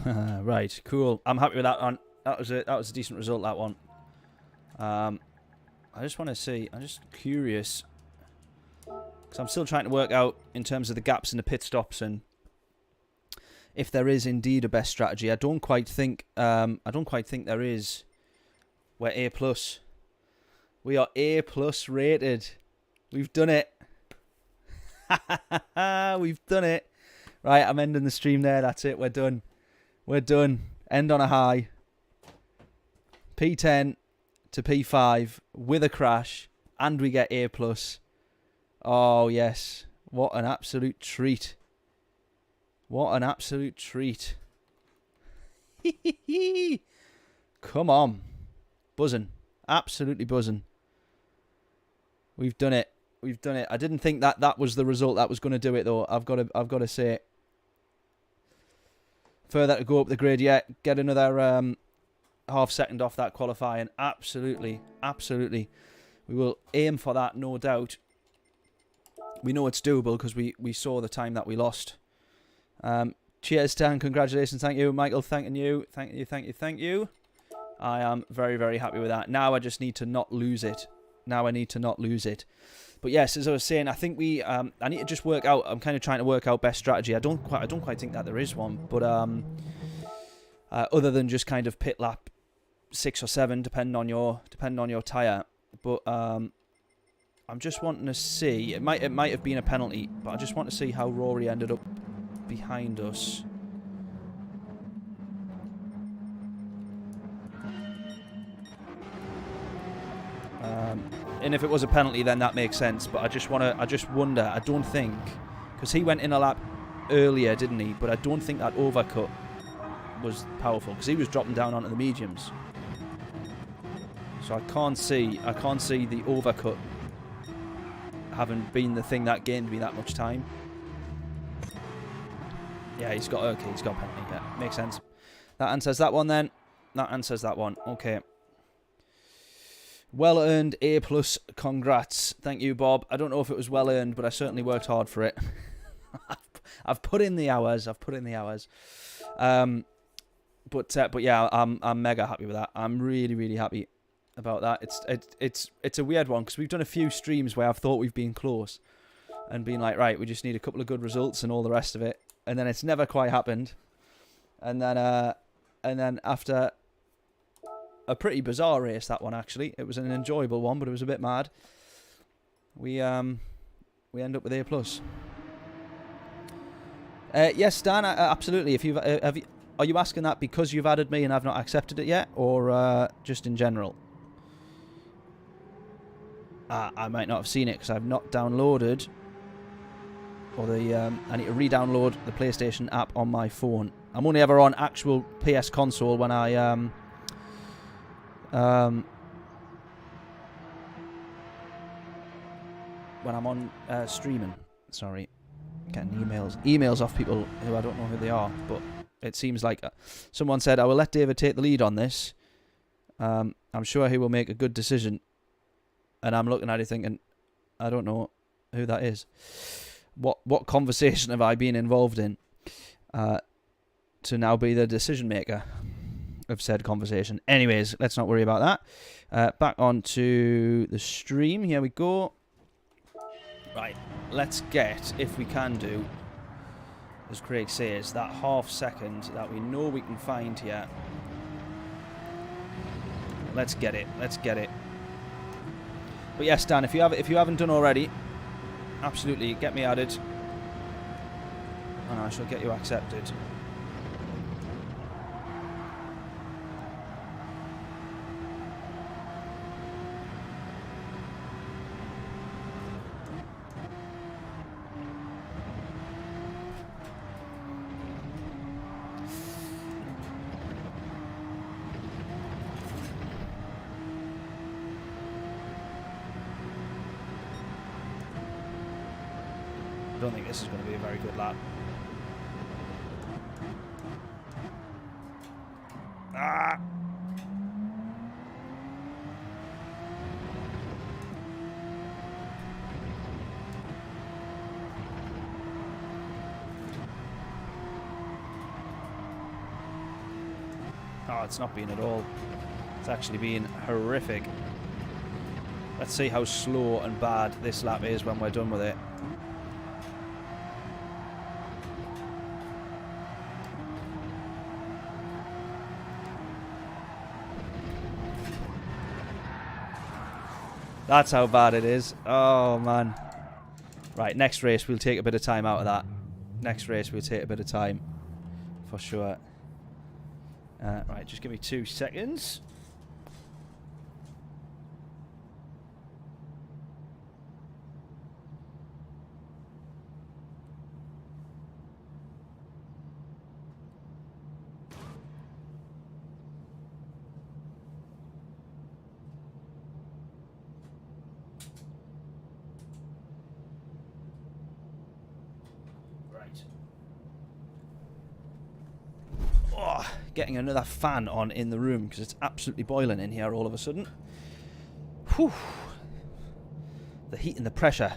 Right, cool. I'm happy with that one. That was a decent result, that one. I just want to see. I'm just curious. Because I'm still trying to work out in terms of the gaps in the pit stops and if there is indeed a best strategy. I don't quite think there is. We're A+. We are A+ rated. We've done it. We've done it. Right, I'm ending the stream there. That's it. We're done. We're done. End on a high. P10 to P5 with a crash, and we get A+. Oh, yes. What an absolute treat. What an absolute treat. Come on. Buzzing. Absolutely buzzing. We've done it. We've done it. I didn't think that was the result that was going to do it, though. I've got to say. Further to go up the grid yet. Get another half second off that qualifying. Absolutely. Absolutely. We will aim for that, no doubt. We know it's doable because we saw the time that we lost. Cheers, Stan. Congratulations. Thank you. Michael, thanking you. Thank you, thank you, thank you. I am very, very happy with that. Now I just need to not lose it. Now I need to not lose it. But yes, as I was saying, I think I need to just work out. I'm kind of trying to work out best strategy. I don't quite think that there is one. But other than just kind of pit lap 6 or 7, depending on your tyre. But I'm just wanting to see. It might have been a penalty, but I just want to see how Rory ended up behind us. And if it was a penalty, then that makes sense. But I just wonder. I don't think, because he went in a lap earlier, didn't he? But I don't think that overcut was powerful because he was dropping down onto the mediums. So I can't see the overcut having been the thing that gained me that much time. Yeah, he's got a penalty. Yeah, makes sense. That answers that one then. That answers that one. Okay. Well earned A+. Congrats. Thank you, Bob. I don't know if it was well earned, but I certainly worked hard for it. I've put in the hours. But yeah, I'm mega happy with that. I'm really, really happy about that. It's a weird one because we've done a few streams where I've thought we've been close and been like, right, we just need a couple of good results and all the rest of it, and then it's never quite happened. And then after a pretty bizarre race, that one actually, it was an enjoyable one, but it was a bit mad. We end up with A+. Yes, Dan, absolutely. If are you asking that because you've added me and I've not accepted it yet, or just in general? I might not have seen it because I've not downloaded, or I need to re-download the PlayStation app on my phone. I'm only ever on actual PS console when I when I'm on streaming. Sorry, getting emails off people who I don't know who they are, but it seems like someone said, I will let David take the lead on this. I'm sure he will make a good decision. And I'm looking at it thinking, I don't know who that is. What conversation have I been involved in to now be the decision maker of said conversation? Anyways, let's not worry about that. Back onto the stream. Here we go. Right, let's get, if we can do, as Craig says, that half second that we know we can find here. Let's get it. Let's get it. But yes, Dan, if you haven't done already, absolutely get me added, and I shall get you accepted. I don't think this is going to be a very good lap. Ah! it's not been at all. It's actually been horrific. Let's see how slow and bad this lap is when we're done with it. That's how bad it is. Oh, man. Right, next race, we'll take a bit of time out of that. Next race, we'll take a bit of time. For sure. Right, just give me 2 seconds. Getting another fan on in the room because it's absolutely boiling in here all of a sudden. Whew. The heat and the pressure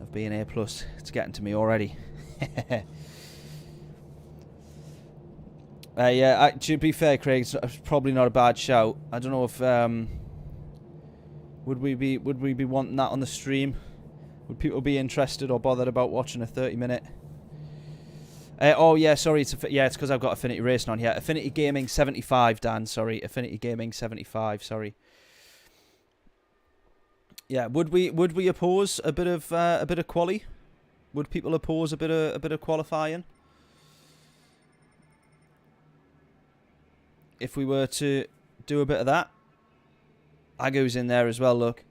of being A+, it's getting to me already. Yeah, to be fair, Craig, it's probably not a bad shout. I don't know if would we be wanting that on the stream? Would people be interested or bothered about watching a 30-minute? Oh, yeah, sorry. It's because I've got Affinity Racing on here. Affinity Gaming 75, Dan. Sorry. Affinity Gaming 75. Sorry. Yeah, would we oppose a bit of quali? Would people oppose a bit of qualifying? If we were to do a bit of that. Ago's in there as well, look.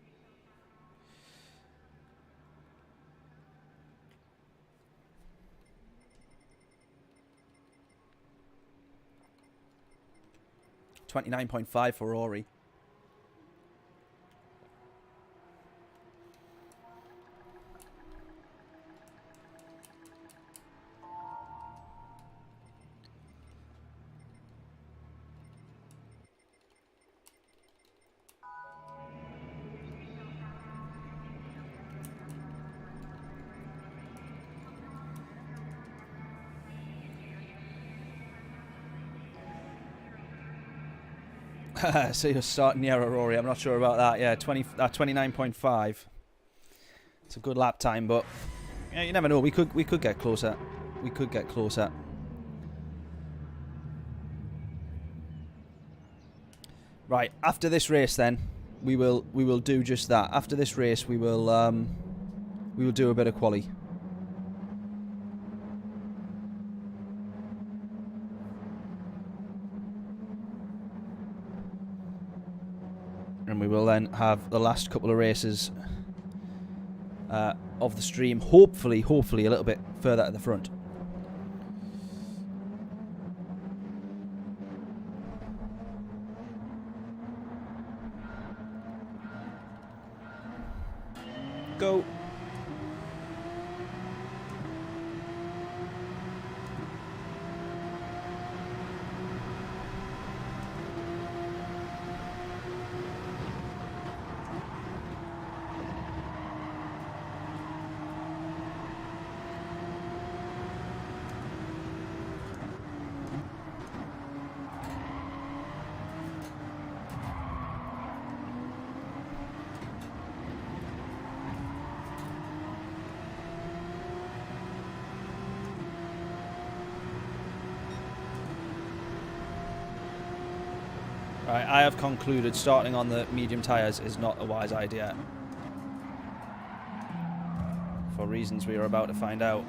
$29.5 for Rory. So you're starting near Rory. I'm not sure about that. Yeah, 29.5. It's a good lap time, but yeah, you never know. We could get closer. We could get closer. Right, after this race, then we will do just that. After this race, we will do a bit of quali. And we will then have the last couple of races of the stream, hopefully a little bit further at the front. Go. Right, I have concluded starting on the medium tyres is not a wise idea. For reasons we are about to find out.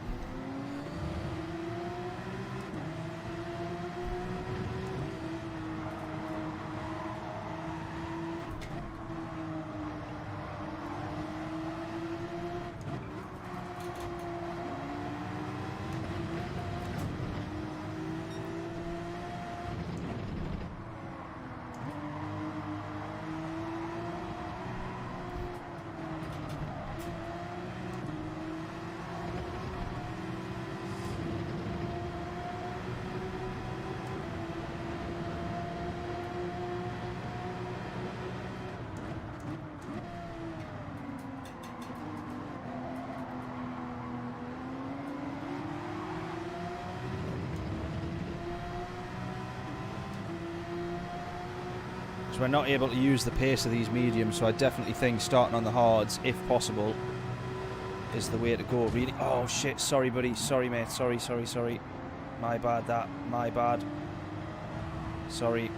So we're not able to use the pace of these mediums, so I definitely think starting on the hards, if possible, is the way to go, really. Oh, shit. Sorry, buddy. Sorry, mate. Sorry. My bad, that. My bad. Sorry.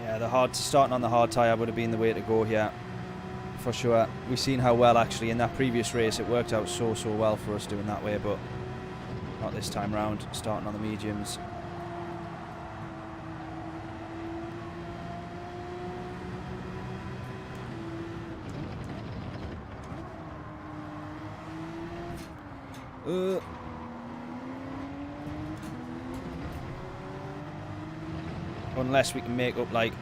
Yeah, starting on the hard tyre would have been the way to go here, for sure. We've seen how well, actually, in that previous race, it worked out so well for us doing that way, but not this time round, starting on the mediums. Unless we can make up like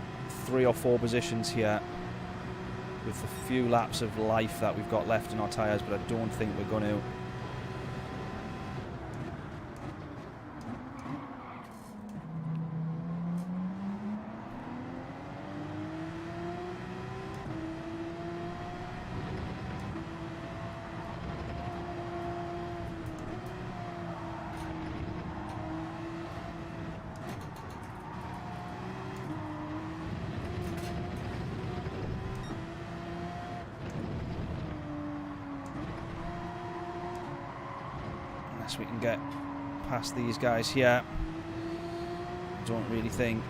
3 or 4 positions here with the few laps of life that we've got left in our tyres, but I don't think we're going to. We can get past these guys here. I don't really think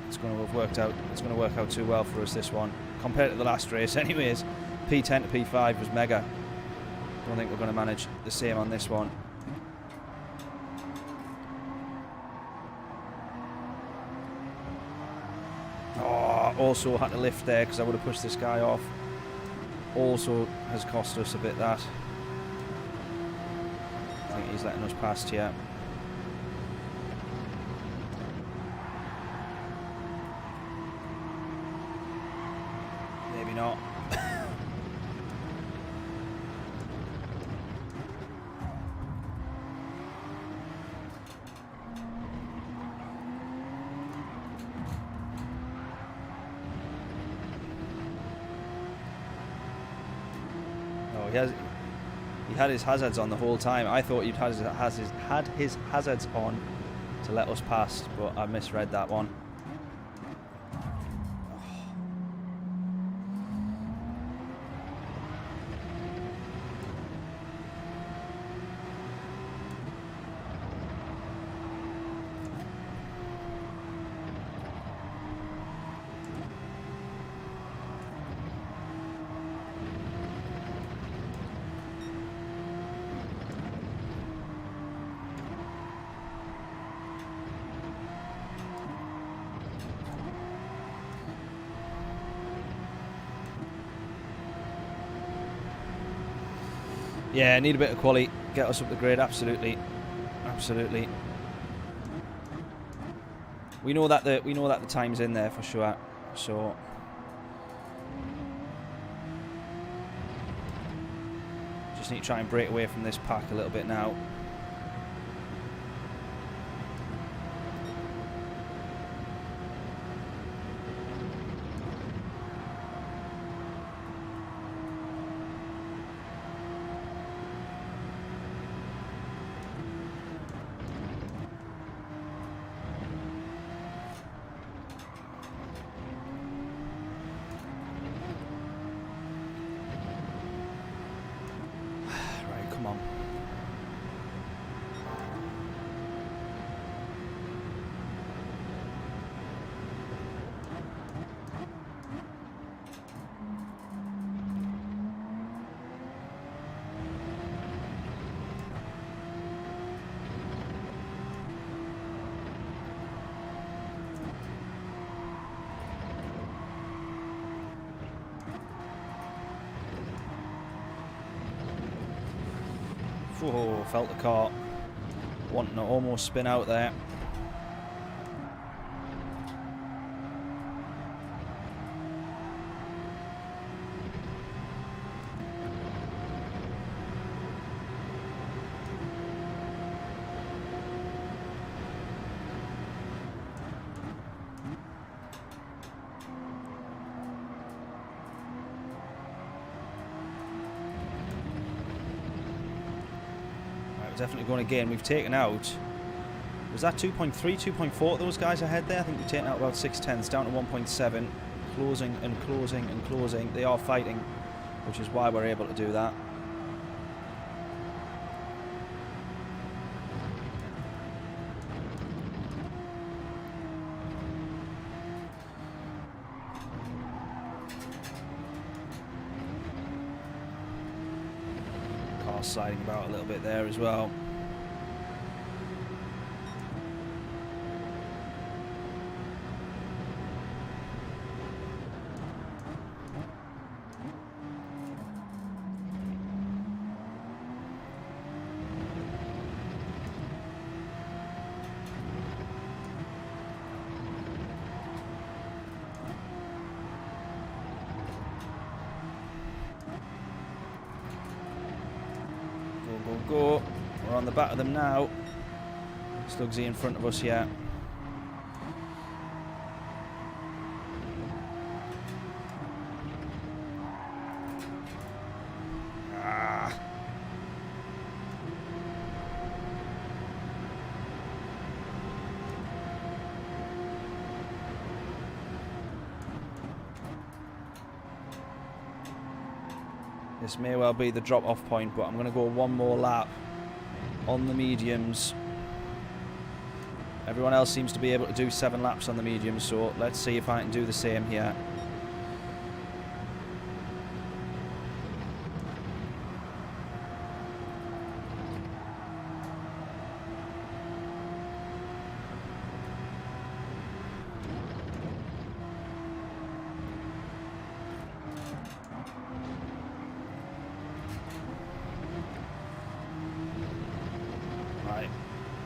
it's going to have worked out. It's going to work out too well for us, this one, compared to the last race. Anyways, P10 to P5 was mega. Don't think we're going to manage the same on this one. Oh, also had to lift there because I would have pushed this guy off. Also has cost us a bit, that. I think he's letting us past here. Maybe not. Oh, he had his hazards on the whole time. I thought he'd had his hazards on to let us past, but I misread that one. Yeah, need a bit of quality, get us up the grade, absolutely. Absolutely. We know that the time's in there for sure. So just need to try and break away from this pack a little bit now. Oh, felt the car wanting to almost spin out there. Definitely going again. We've taken out, was that 2.3, 2.4 those guys ahead there? I think we've taken out about 6/10, down to 1.7. Closing and closing and closing. They are fighting, which is why we're able to do that. Sliding about a little bit there as well. Go. We're on the back of them now. Slugsy in front of us yet. This may well be the drop-off point, but I'm going to go one more lap on the mediums. Everyone else seems to be able to do 7 laps on the mediums, so let's see if I can do the same here.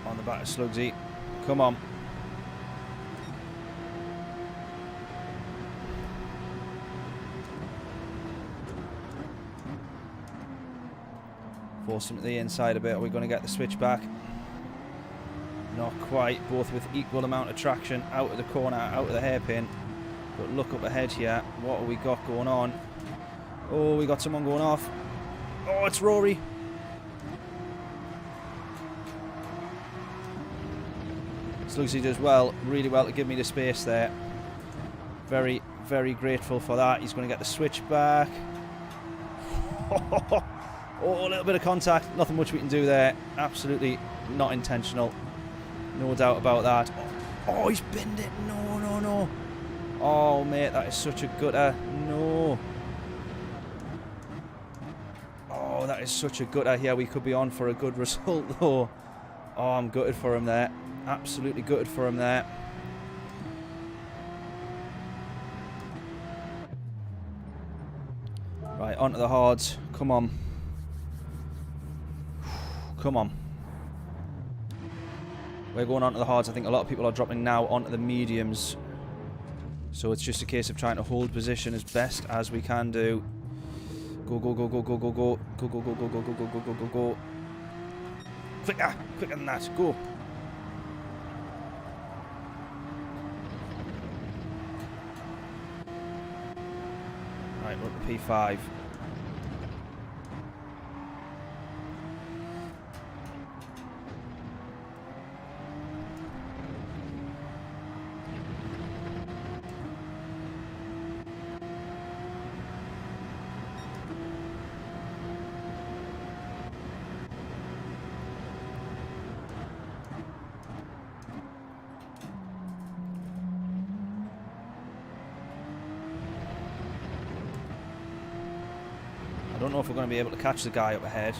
On the back of Slugsy. Come on. Force him to the inside a bit. Are we going to get the switch back? Not quite. Both with equal amount of traction out of the corner, out of the hairpin. But look up ahead here. What have we got going on? Oh, we got someone going off. Oh, it's Rory. Slugsy does well, really well to give me the space there. Very, very grateful for that. He's going to get the switch back. Oh, a little bit of contact. Nothing much we can do there. Absolutely not intentional. No doubt about that. Oh, he's binned it. No, no, no. Oh, mate, that is such a gutter. No. Oh, that is such a gutter here. We could be on for a good result, though. Oh, I'm gutted for him there. Absolutely gutted for him there. Right, onto the hards. Come on. Come on. We're going onto the hards. I think a lot of people are dropping now onto the mediums. So it's just a case of trying to hold position as best as we can do. Go, go, go, go, go, go, go. Go, go, go, go, go, go, go, go, go, go, go. Quicker! Quicker than that. Go. Right, we're up to P5. I don't know if we're going to be able to catch the guy up ahead.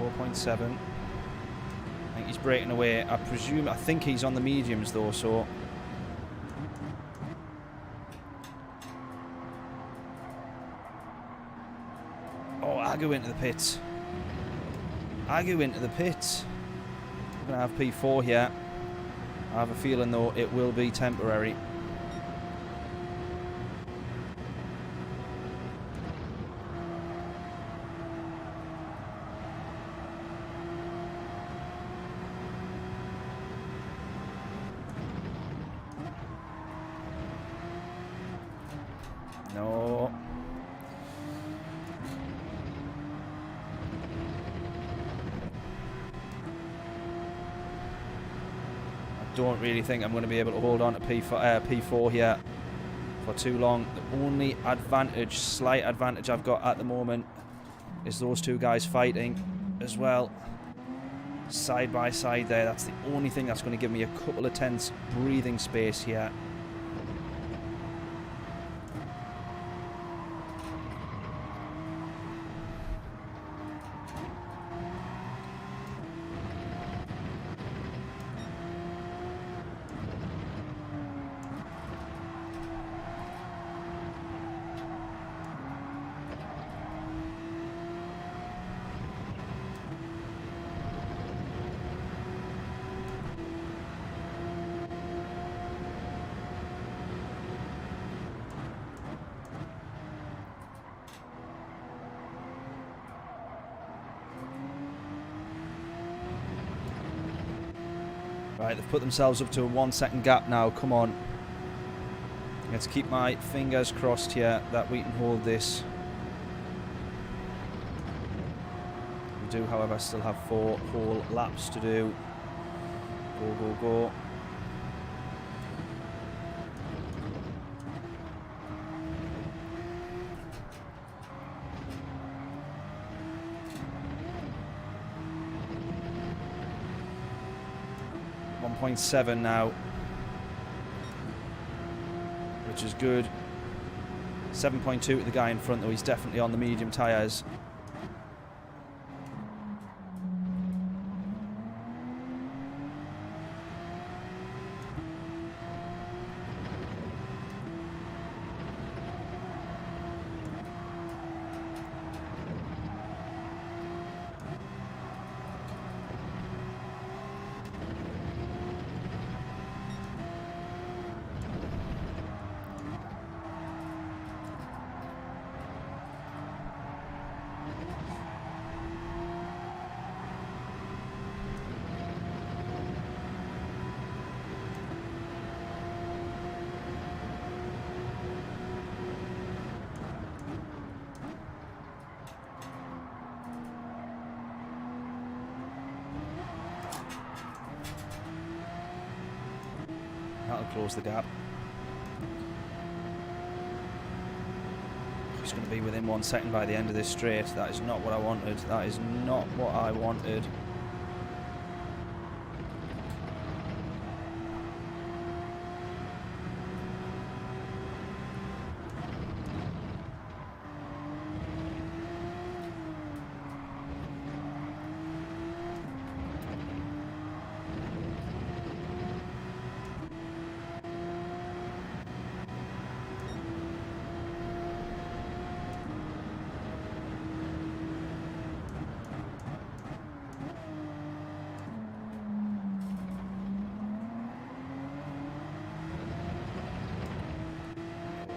4.7. I think he's breaking away. I think he's on the mediums though, so... Oh, I go into the pits. I go into the pits. We're going to have P4 here. I have a feeling though it will be temporary. No. I don't really think I'm going to be able to hold on to P4 here for too long. The only advantage, slight advantage I've got at the moment is those two guys fighting as well. Side by side there. That's the only thing that's going to give me a couple of tenths breathing space here. Right, they've put themselves up to a 1 second gap now. Come on. Let's keep my fingers crossed here that we can hold this. We do, however, still have 4 whole laps to do. Go, go, go. .7 now, which is good. 7.2 to the guy in front, though. He's definitely on the medium tyres. That'll close the gap. He's going to be within 1 second by the end of this straight. That is not what I wanted. That is not what I wanted.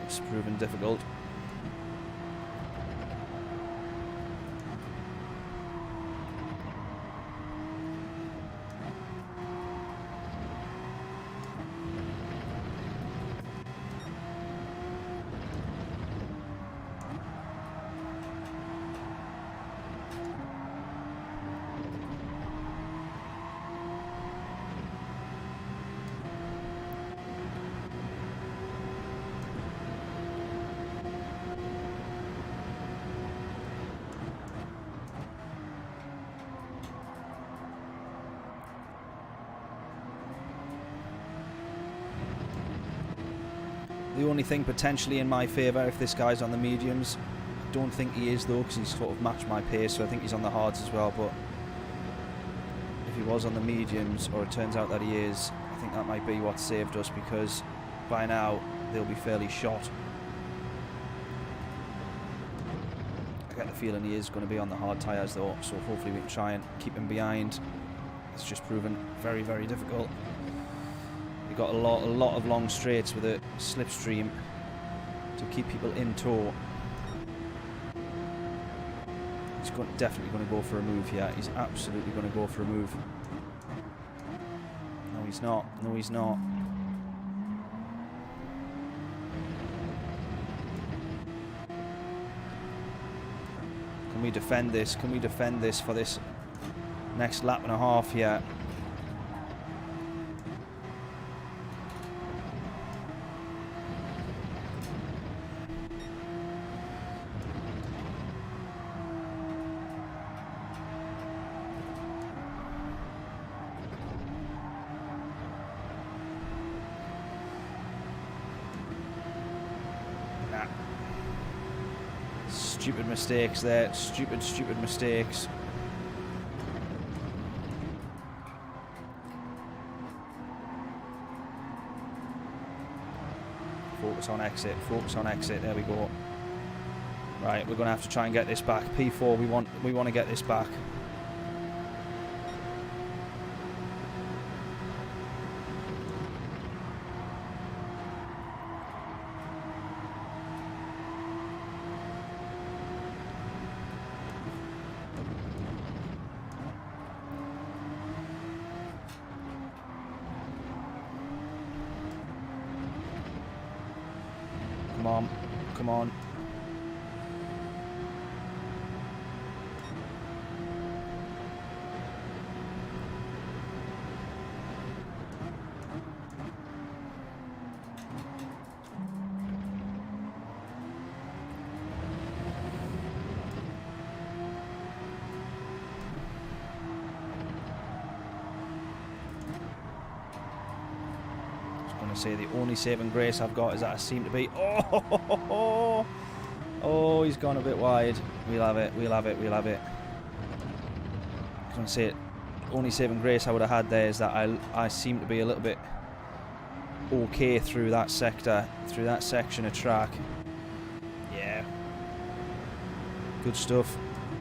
It's proven difficult. The only thing potentially in my favour if this guy's on the mediums, I don't think he is though because he's sort of matched my pace, so I think he's on the hards as well, but if he was on the mediums, or it turns out that he is, I think that might be what saved us, because by now they'll be fairly shot. I get the feeling he is going to be on the hard tyres though, so hopefully we can try and keep him behind. It's just proven very, very difficult. You've got a lot of long straights with a slipstream to keep people in tow. He's definitely going to go for a move here. He's absolutely going to go for a move. No, he's not. No, he's not. Can we defend this? Can we defend this for this next lap and a half here? Stupid mistakes there. Stupid mistakes. Focus on exit. Focus on exit. There we go. Right, we're going to have to try and get this back. P4, we want to get this back. Come on, come on. Say the only saving grace I've got is that I seem to be oh, he's gone a bit wide. We'll have it, we'll have it, we'll have it. I was going to say it, only saving grace I would have had there is that I seem to be a little bit okay through that sector, through that section of track. Yeah, good stuff,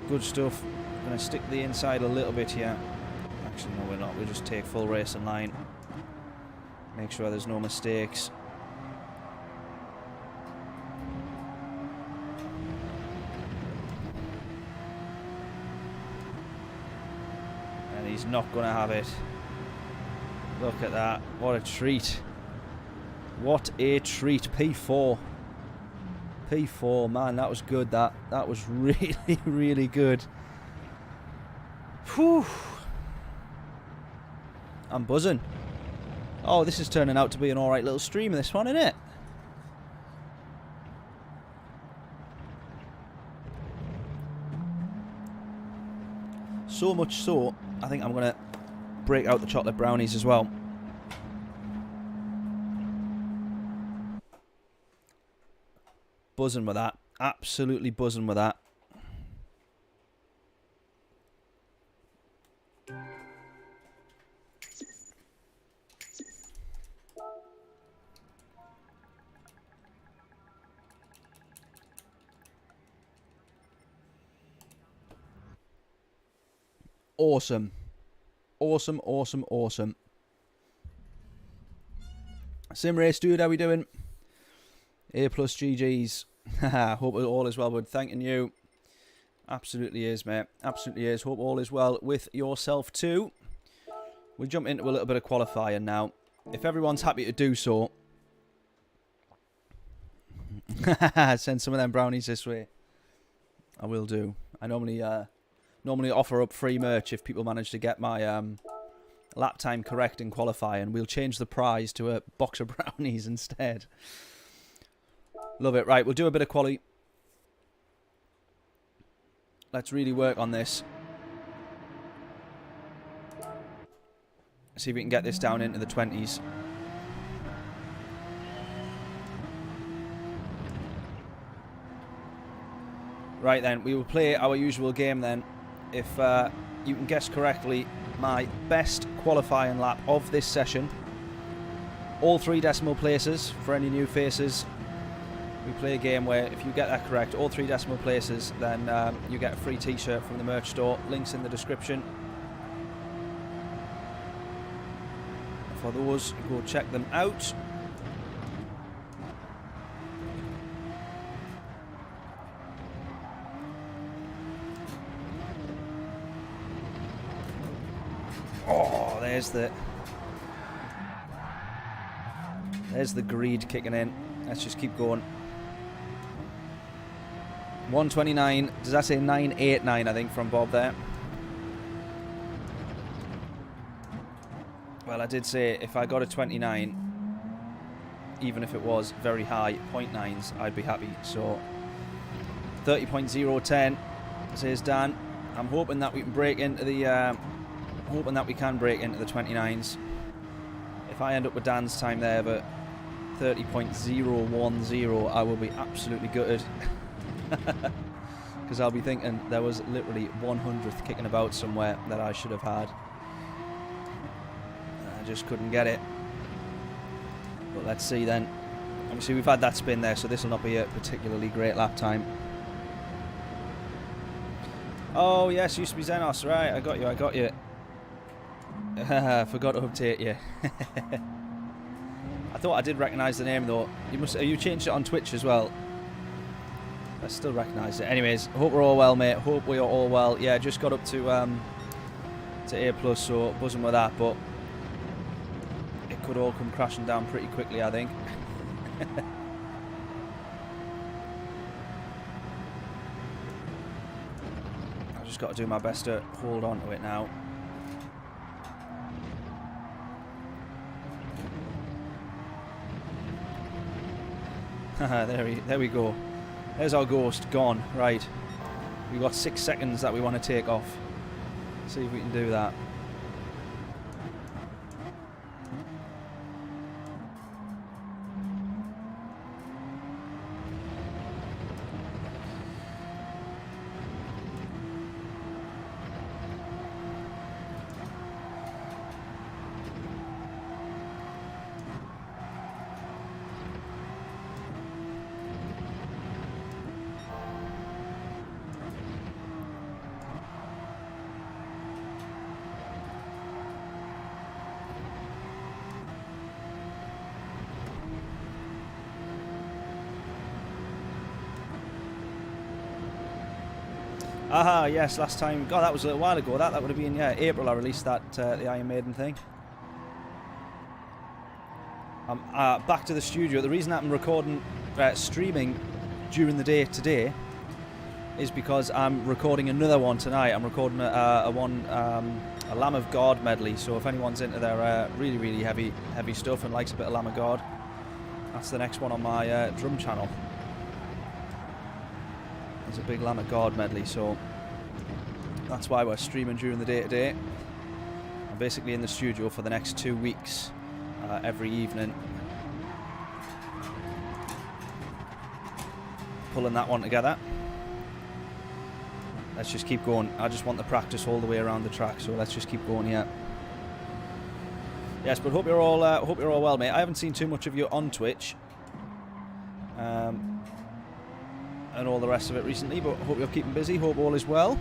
good stuff. I'm going to stick the inside a little bit here. Actually no, we're not, we'll just take full racing line. Make sure there's no mistakes. And he's not going to have it. Look at that. What a treat. What a treat. P4. P4, man, that was good. That was really, really good. Whew. I'm buzzing. Oh, this is turning out to be an alright little stream, this one, isn't it? So much so, I think I'm going to break out the chocolate brownies as well. Buzzing with that. Absolutely buzzing with that. Awesome. Awesome, awesome, awesome. Sim race dude, how we doing? A plus GG's. Hope all is well, bud. Thanking you. Absolutely is, mate. Absolutely is. Hope all is well with yourself too. We'll jump into a little bit of qualifying now. If everyone's happy to do so. Send some of them brownies this way. I will do. I normally offer up free merch if people manage to get my lap time correct in qualifying. We'll change the prize to a box of brownies instead. Love it. Right, we'll do a bit of quali. Let's really work on this. See if we can get this down into the 20s. Right then, we will play our usual game then. If you can guess correctly my best qualifying lap of this session. All 3 decimal places for any new faces. We play a game where if you get that correct, all 3 decimal places, then you get a free t-shirt from the merch store. Links in the description. For those, go check them out. Oh, there's the greed kicking in. Let's just keep going. 129. Does that say 989? I think from Bob there. Well, I did say if I got a 29, even if it was very high 0.9s, I'd be happy. So 30.010 says Dan. I'm hoping that we can break into the. Hoping that we can break into the 29s. If I end up with Dan's time there, but 30.010, I will be absolutely gutted. Because I'll be thinking there was literally 100th kicking about somewhere that I should have had. I just couldn't get it. But let's see then. Obviously we've had that spin there, so this will not be a particularly great lap time. Oh yes, used to be Xenos, right, I got you. Forgot to update you. I thought I did recognise the name though. You changed it on Twitch as well. I still recognise it. Anyways, hope we're all well, mate. Hope we are all well. Yeah, just got up to A+, so buzzing with that, but it could all come crashing down pretty quickly, I think. I've just got to do my best to hold on to it now. There we go. There's our ghost gone. Right, we've got 6 seconds that we want to take off. See if we can do that. Aha, yes, last time. God, that was a little while ago. That would have been, yeah, April I released that, the Iron Maiden thing. Back to the studio. The reason I'm recording, streaming during the day today is because I'm recording another one tonight. I'm recording a Lamb of God medley. So if anyone's into their really, really heavy stuff and likes a bit of Lamb of God, that's the next one on my drum channel. There's a big Lamb of God medley, so that's why we're streaming during the day today. I'm basically in the studio for the next 2 weeks, every evening, pulling that one together. Let's just keep going. I just want the practice all the way around the track, so let's just keep going here. Yes, but hope you're all well, mate. I haven't seen too much of you on Twitch. And all the rest of it recently, but hope you're keeping busy, hope all is well.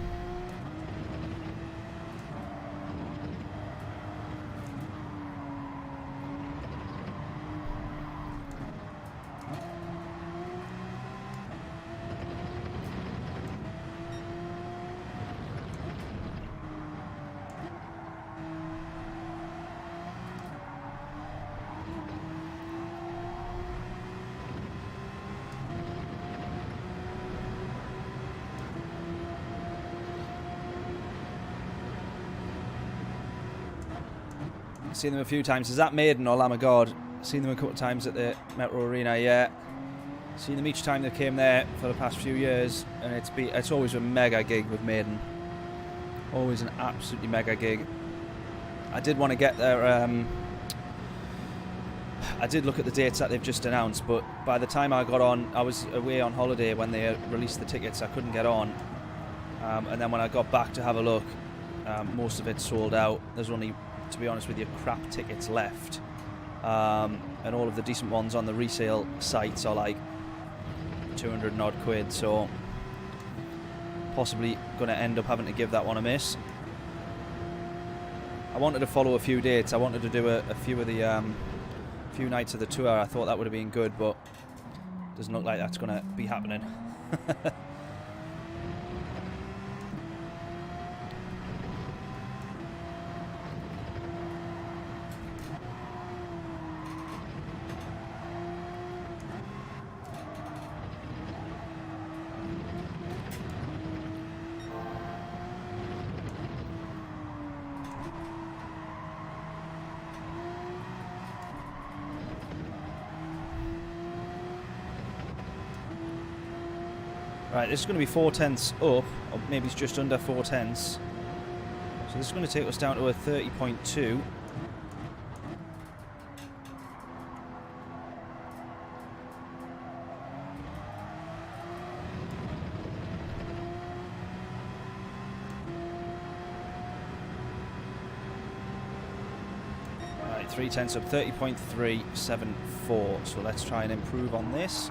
Seen them a few times. Is that Maiden or Lamb of God? Seen them a couple of times at the Metro Arena, yeah. Seen them each time they came there for the past few years, and it's always a mega gig with Maiden. Always an absolutely mega gig. I did want to get there. I did look at the dates that they've just announced, but by the time I got on, I was away on holiday when they released the tickets. I couldn't get on, and then when I got back to have a look, Most of it's sold out. There's only, to be honest with you, crap tickets left. And all of the decent ones on the resale sites are like 200 and odd quid, so possibly going to end up having to give that one a miss. I wanted to follow a few dates. I wanted to do a few of the few nights of the tour. I thought that would have been good, but doesn't look like that's going to be happening. Right, this is going to be 4/10 up, or maybe it's just under 4/10. So this is going to take us down to a 30.2. Right, 3/10 up, 30.374. So let's try and improve on this.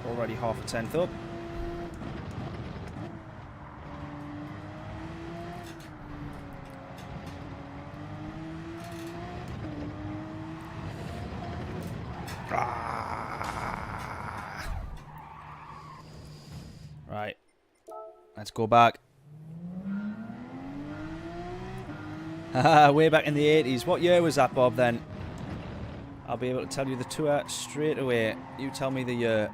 Already half a tenth up. Right. Let's go back. Way back in the 80s. What year was that, Bob, then? I'll be able to tell you the tour straight away. You tell me the year.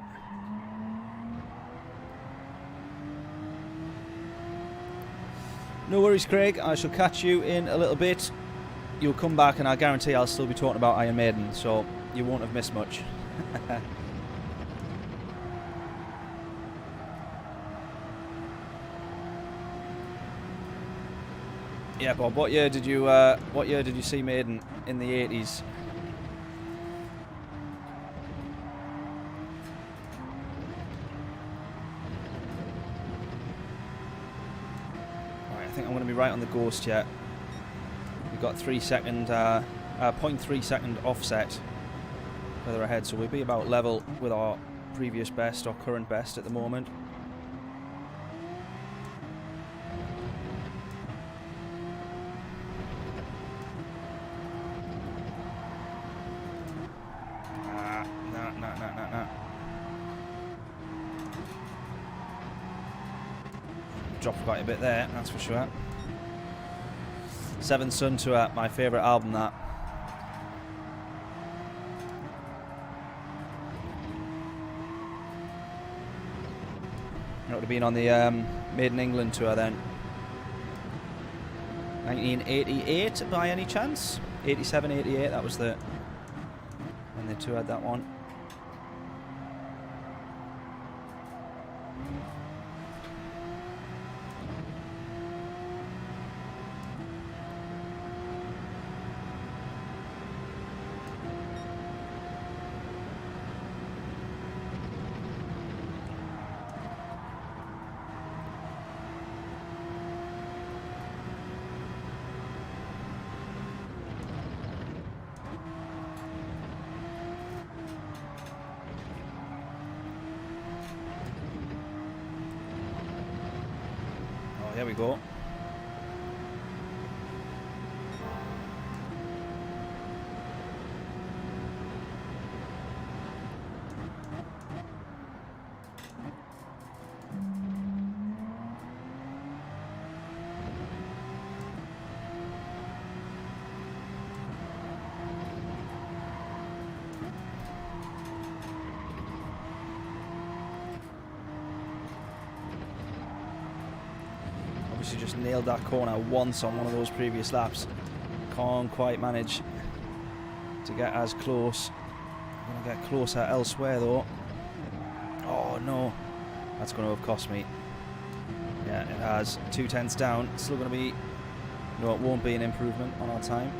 No worries, Craig. I shall catch you in a little bit. You'll come back and I guarantee I'll still be talking about Iron Maiden, so you won't have missed much. Yeah, Bob, what year did you see Maiden in the 80s? I think I'm going to be right on the ghost yet. We've got 0.3 second offset further ahead, so we'll be about level with our previous best or current best at the moment. Dropped quite a bit there, that's for sure. Seven Sun Tour, my favourite album, that. That would have been on the Made in England tour then. 1988 by any chance? 87, 88, that was the when they toured that one. There we go. Just nailed that corner once on one of those previous laps. Can't quite manage to get as close. I'm going to get closer elsewhere though. Oh no, that's going to have cost me. Yeah, it has. 2/10 down. Still going to be, no, it won't be an improvement on our time.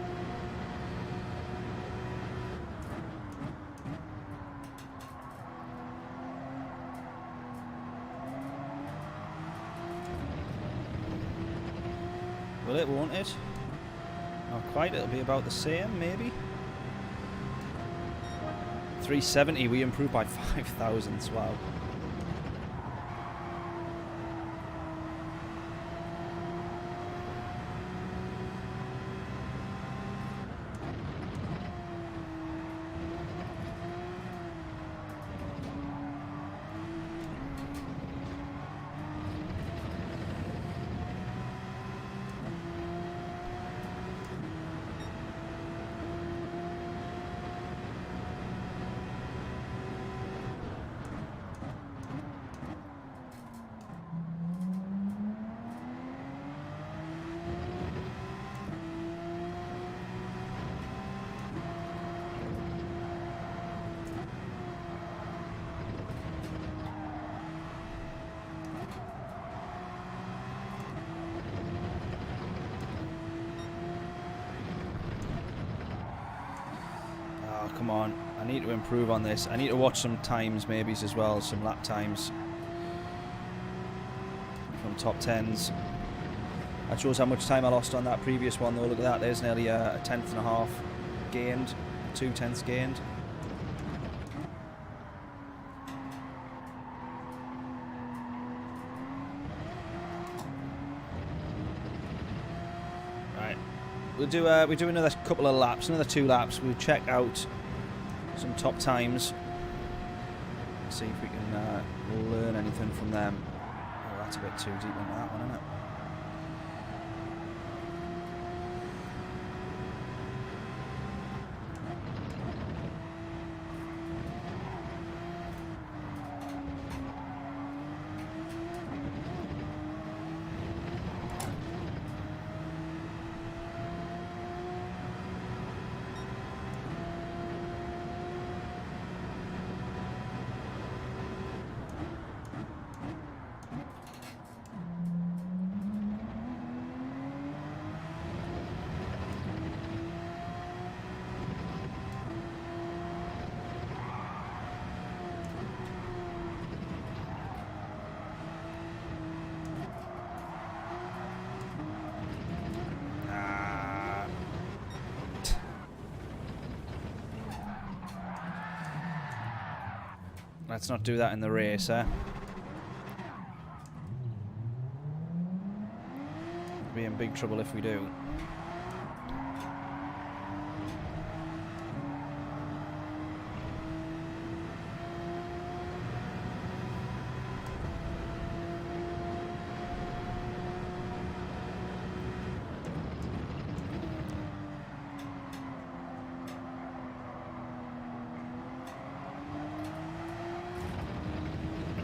Will it, won't it? Not quite, it'll be about the same, maybe. 370, we improved by 5 thousandths, wow. Come on, I need to improve on this. I need to watch some times maybe as well, some lap times from top 10s. That shows how much time I lost on that previous one though. Look at that, there's nearly a tenth and a half gained, 2/10 gained. Right, we'll do another couple of laps, another 2 laps. We'll check out some top times. See if we can learn anything from them. Oh, that's a bit too deep into that one, isn't it? Let's not do that in the race, eh? We'll be in big trouble if we do.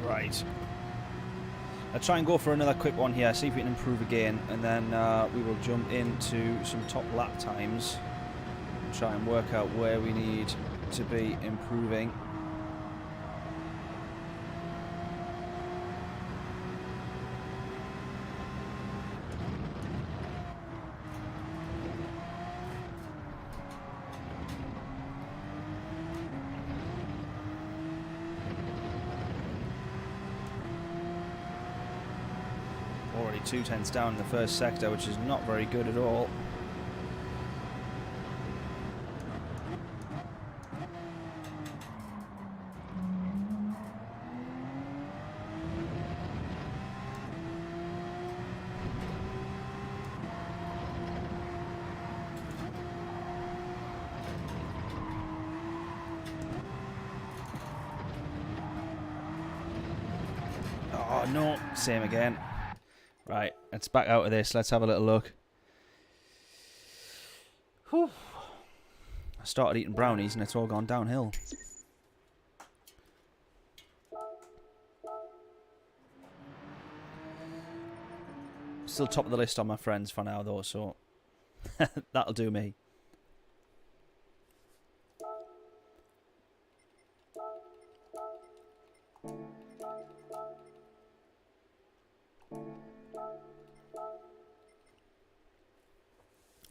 Right. Let's try and go for another quick one here, see if we can improve again, and then we will jump into some top lap times and try and work out where we need to be improving. Already 2/10 down in the first sector, which is not very good at all. Oh no, same again. Right, let's back out of this. Let's have a little look. Whew. I started eating brownies and it's all gone downhill. Still top of the list on my friends for now though, so that'll do me.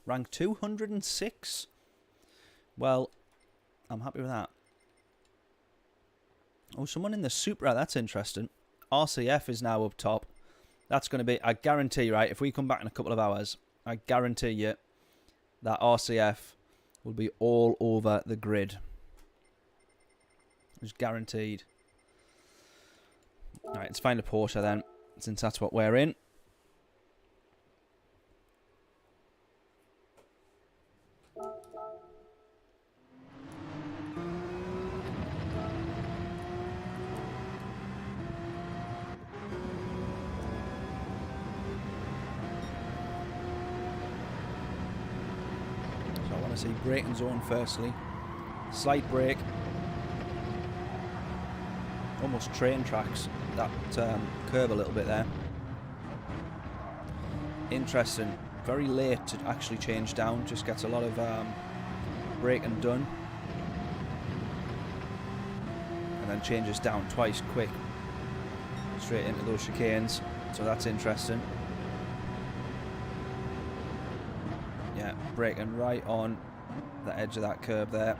Rank 206. Well, I'm happy with that. Oh, someone in the Supra. That's interesting. RCF is now up top. That's going to be, I guarantee, right, if we come back in a couple of hours, I guarantee you that RCF will be all over the grid. It's guaranteed. Alright, let's find a Porsche then, since that's what we're in. So I want to see braking zone firstly. Slight brake. Almost train tracks that curve a little bit there. Interesting. Very late to actually change down. Just gets a lot of braking done. And then changes down twice quick. Straight into those chicanes. So that's interesting. Yeah, braking right on the edge of that curve there.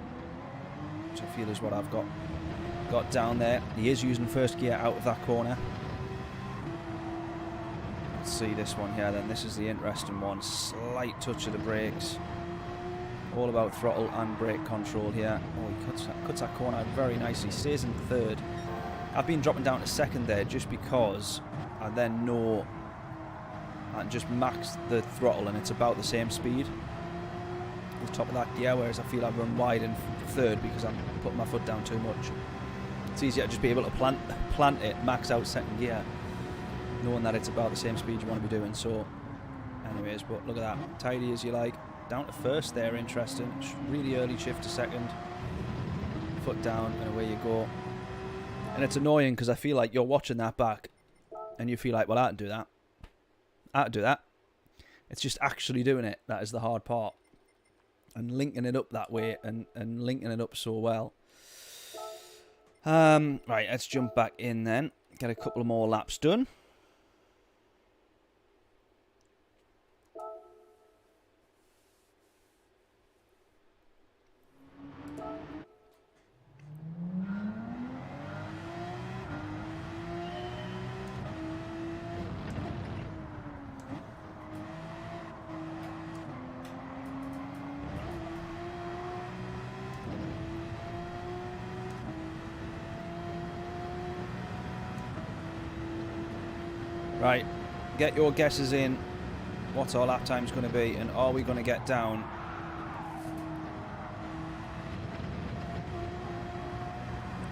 Which I feel is what I've got down there. He is using first gear out of that corner. Let's see this one here then. This is the interesting one. Slight touch of the brakes. All about throttle and brake control here. Oh, he cuts that corner out very nicely. Stays in third. I've been dropping down to second there just because I then know I can just max the throttle and it's about the same speed at the top of that gear, whereas I feel I run wide in third because I'm putting my foot down too much. It's easier to just be able to plant it, max out second gear, knowing that it's about the same speed you want to be doing. So, anyways, but look at that. Tidy as you like. Down to first there, interesting. Really early shift to second. Foot down and away you go. And it's annoying because I feel like you're watching that back and you feel like, well, I can do that. I can do that. It's just actually doing it. That is the hard part. And linking it up that way and linking it up so well. Right, let's jump back in then. Get a couple of more laps done. Right, get your guesses in. What's our lap time's going to be, and are we going to get down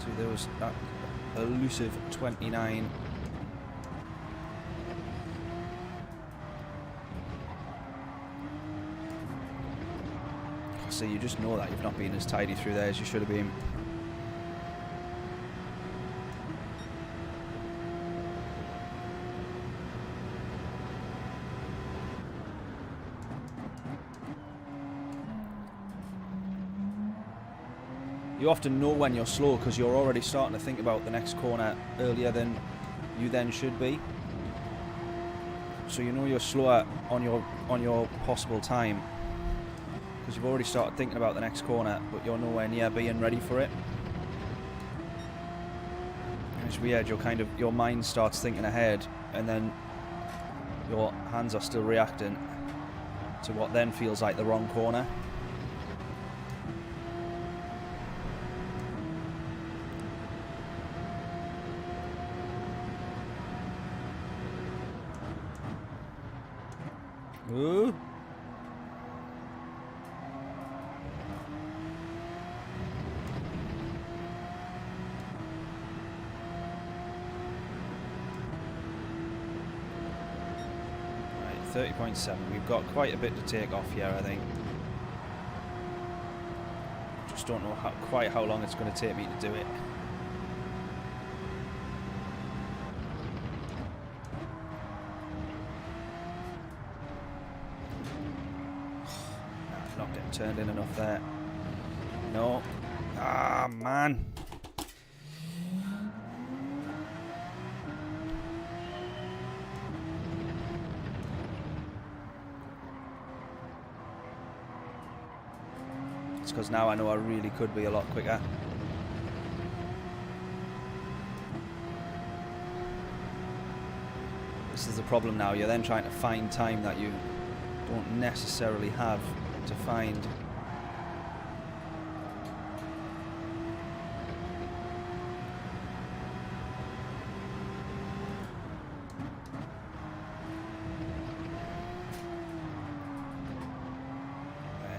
to that elusive 29? So you just know that you've not been as tidy through there as you should have been. You often know when you're slow because you're already starting to think about the next corner earlier than you then should be. So you know you're slower on your possible time because you've already started thinking about the next corner, but you're nowhere near being ready for it. And it's weird. Your mind starts thinking ahead, and then your hands are still reacting to what then feels like the wrong corner. Ooh. Right, 30.7. We've got quite a bit to take off here, I think. Just don't know quite how long it's going to take me to do it. Not getting turned in enough there. No. Ah, man. It's because now I know I really could be a lot quicker. This is the problem now. You're then trying to find time that you don't necessarily have to find.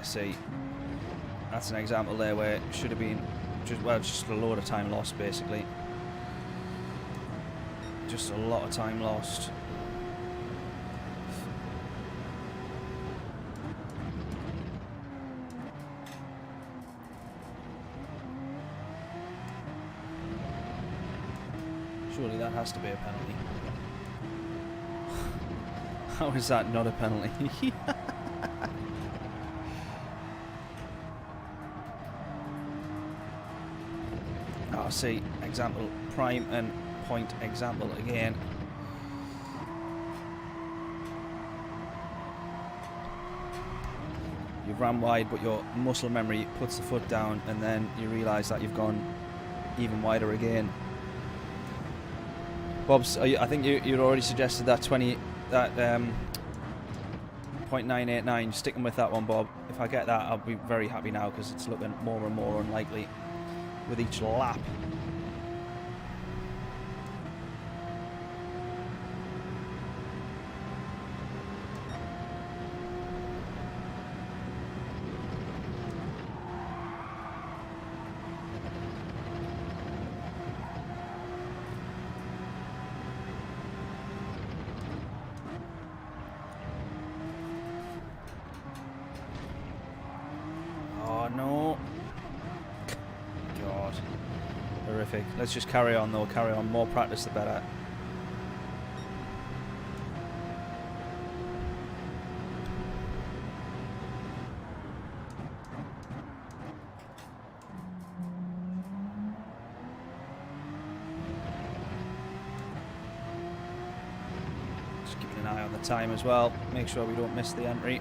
See, that's an example there where it should have been just a load of time lost, basically. Just a lot of time lost. Surely that has to be a penalty. How is that not a penalty? See, example, prime and point example again. You've ran wide, but your muscle memory puts the foot down, and then you realise that you've gone even wider again. Bob's, I think you already suggested that 0.989. Sticking with that one, Bob. If I get that, I'll be very happy now, because it's looking more and more unlikely with each lap. Oh no. God. Horrific. Let's just carry on though, carry on. More practice the better. Just keeping an eye on the time as well. Make sure we don't miss the entry.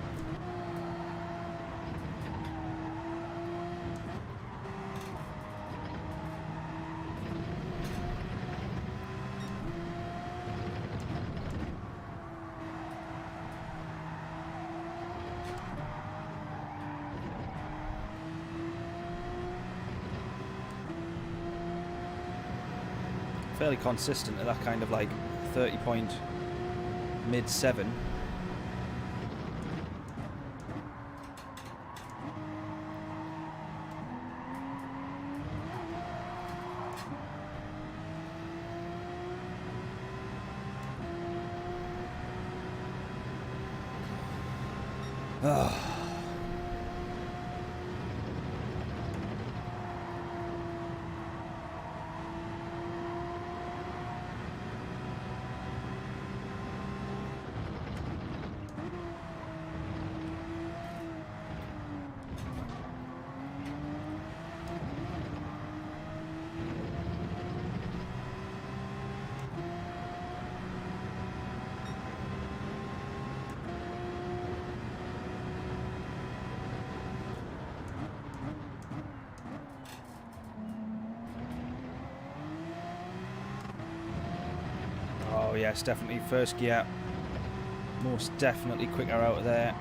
Fairly consistent at that kind of like 30 point mid 7. Oh yes, definitely first gear. Most definitely quicker out of there.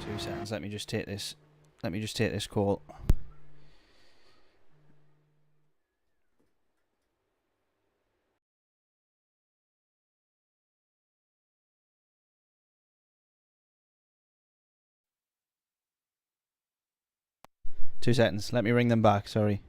Two seconds, let me just take this. Let me just take this call. Two seconds, let me ring them back, sorry.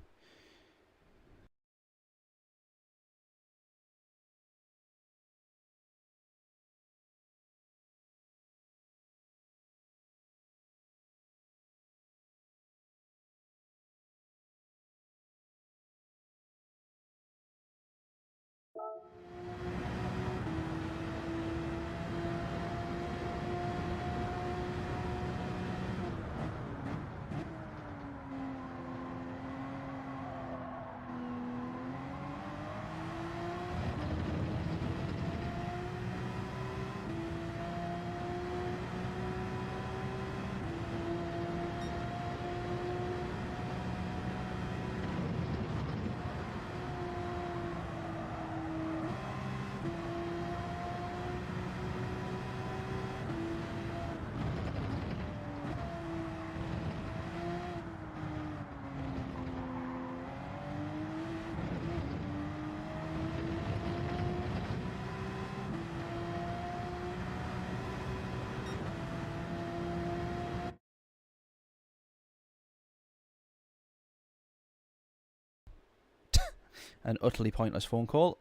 An utterly pointless phone call.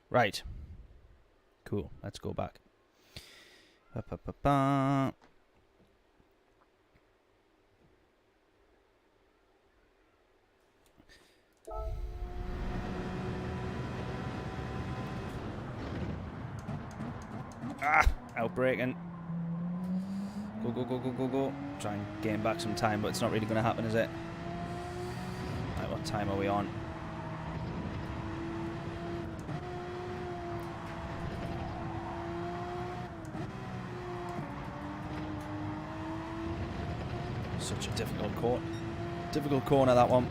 Right. Cool. Let's go back. Ba, ba, ba, ba. Ah! Outbreaking. Go, go, go, go, go, go. Try and gain back some time, but it's not really going to happen, is it? Right, what time are we on? Such a difficult corner. Difficult corner, that one.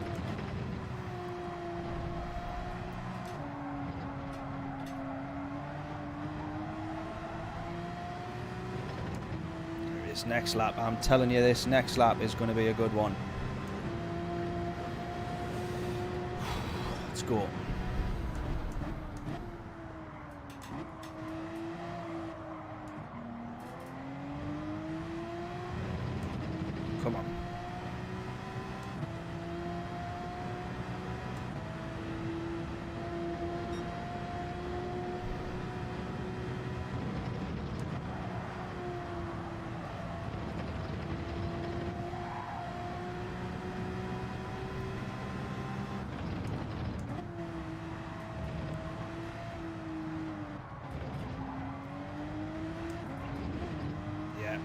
This next lap, I'm telling you, this next lap is going to be a good one. Let's go. Come on. Yeah.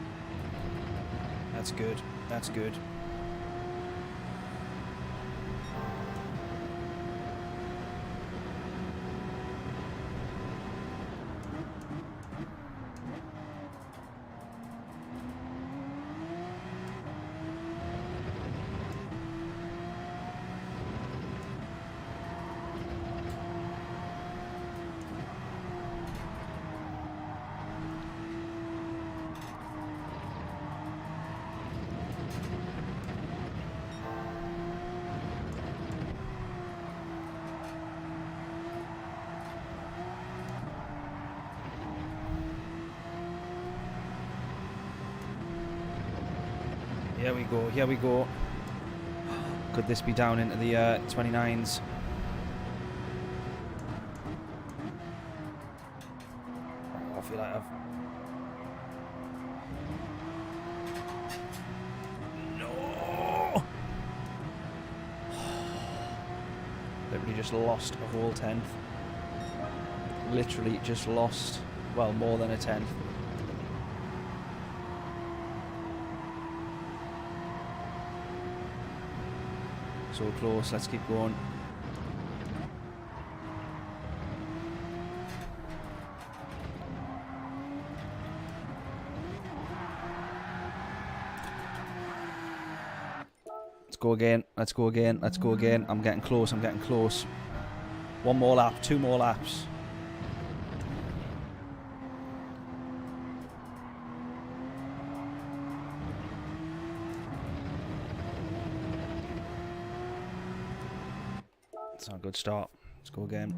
That's good. That's good. Here we go, here we go. Could this be down into the 29s? Oh, I feel like I've... No! Literally just lost a whole tenth. Literally just lost, well, more than a tenth. So close, let's keep going. Let's go again, let's go again, let's go again. I'm getting close, I'm getting close. One more lap, 2 more laps. It's not a good start. Let's go again.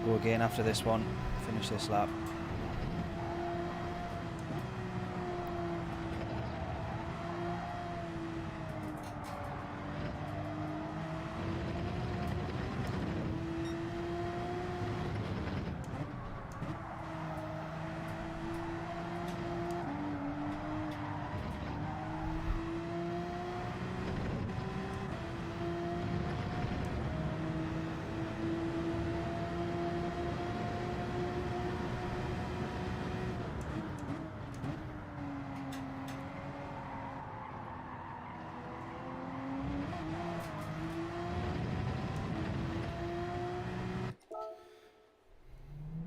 Go again after this one, finish this lap.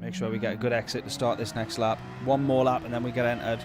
Make sure we get a good exit to start this next lap. One more lap and then we get entered.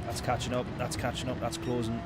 That's catching up, that's catching up, that's closing.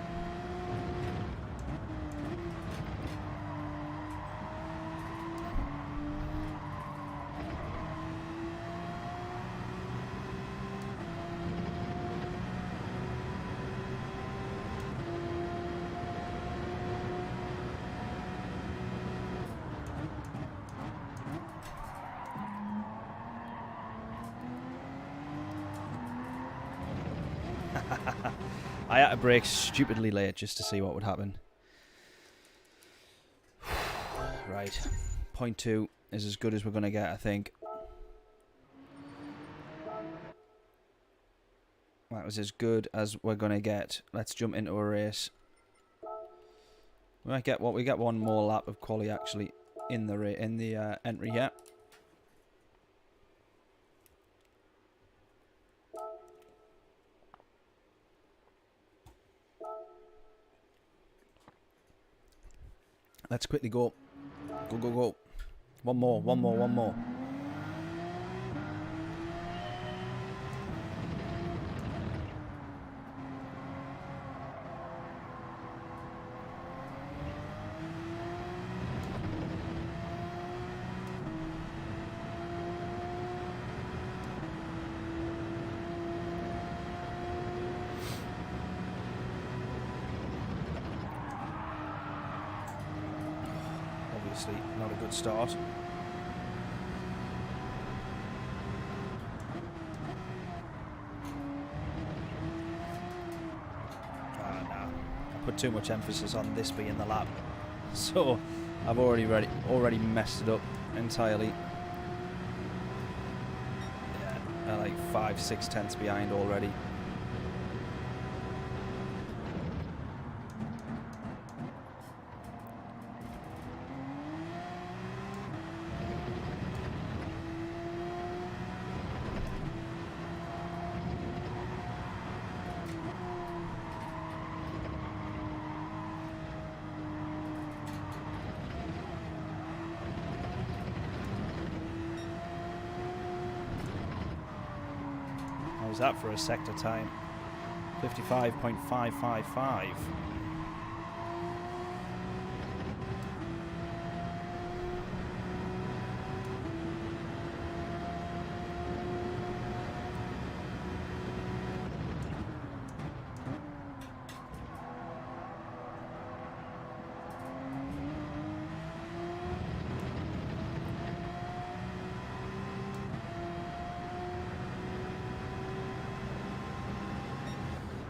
I had to brake stupidly late just to see what would happen. Right. Point 2 is as good as we're going to get, I think. That was as good as we're going to get. Let's jump into a race. We might get we get one more lap of quali actually in the entry here. Let's quickly go. Go, go, go. One more, one more, one more. Not a good start. Nah. I put too much emphasis on this being the lap, so I've already messed it up entirely. Yeah, I'm like 5-6 tenths behind already. How's that for a sector time? 55.555.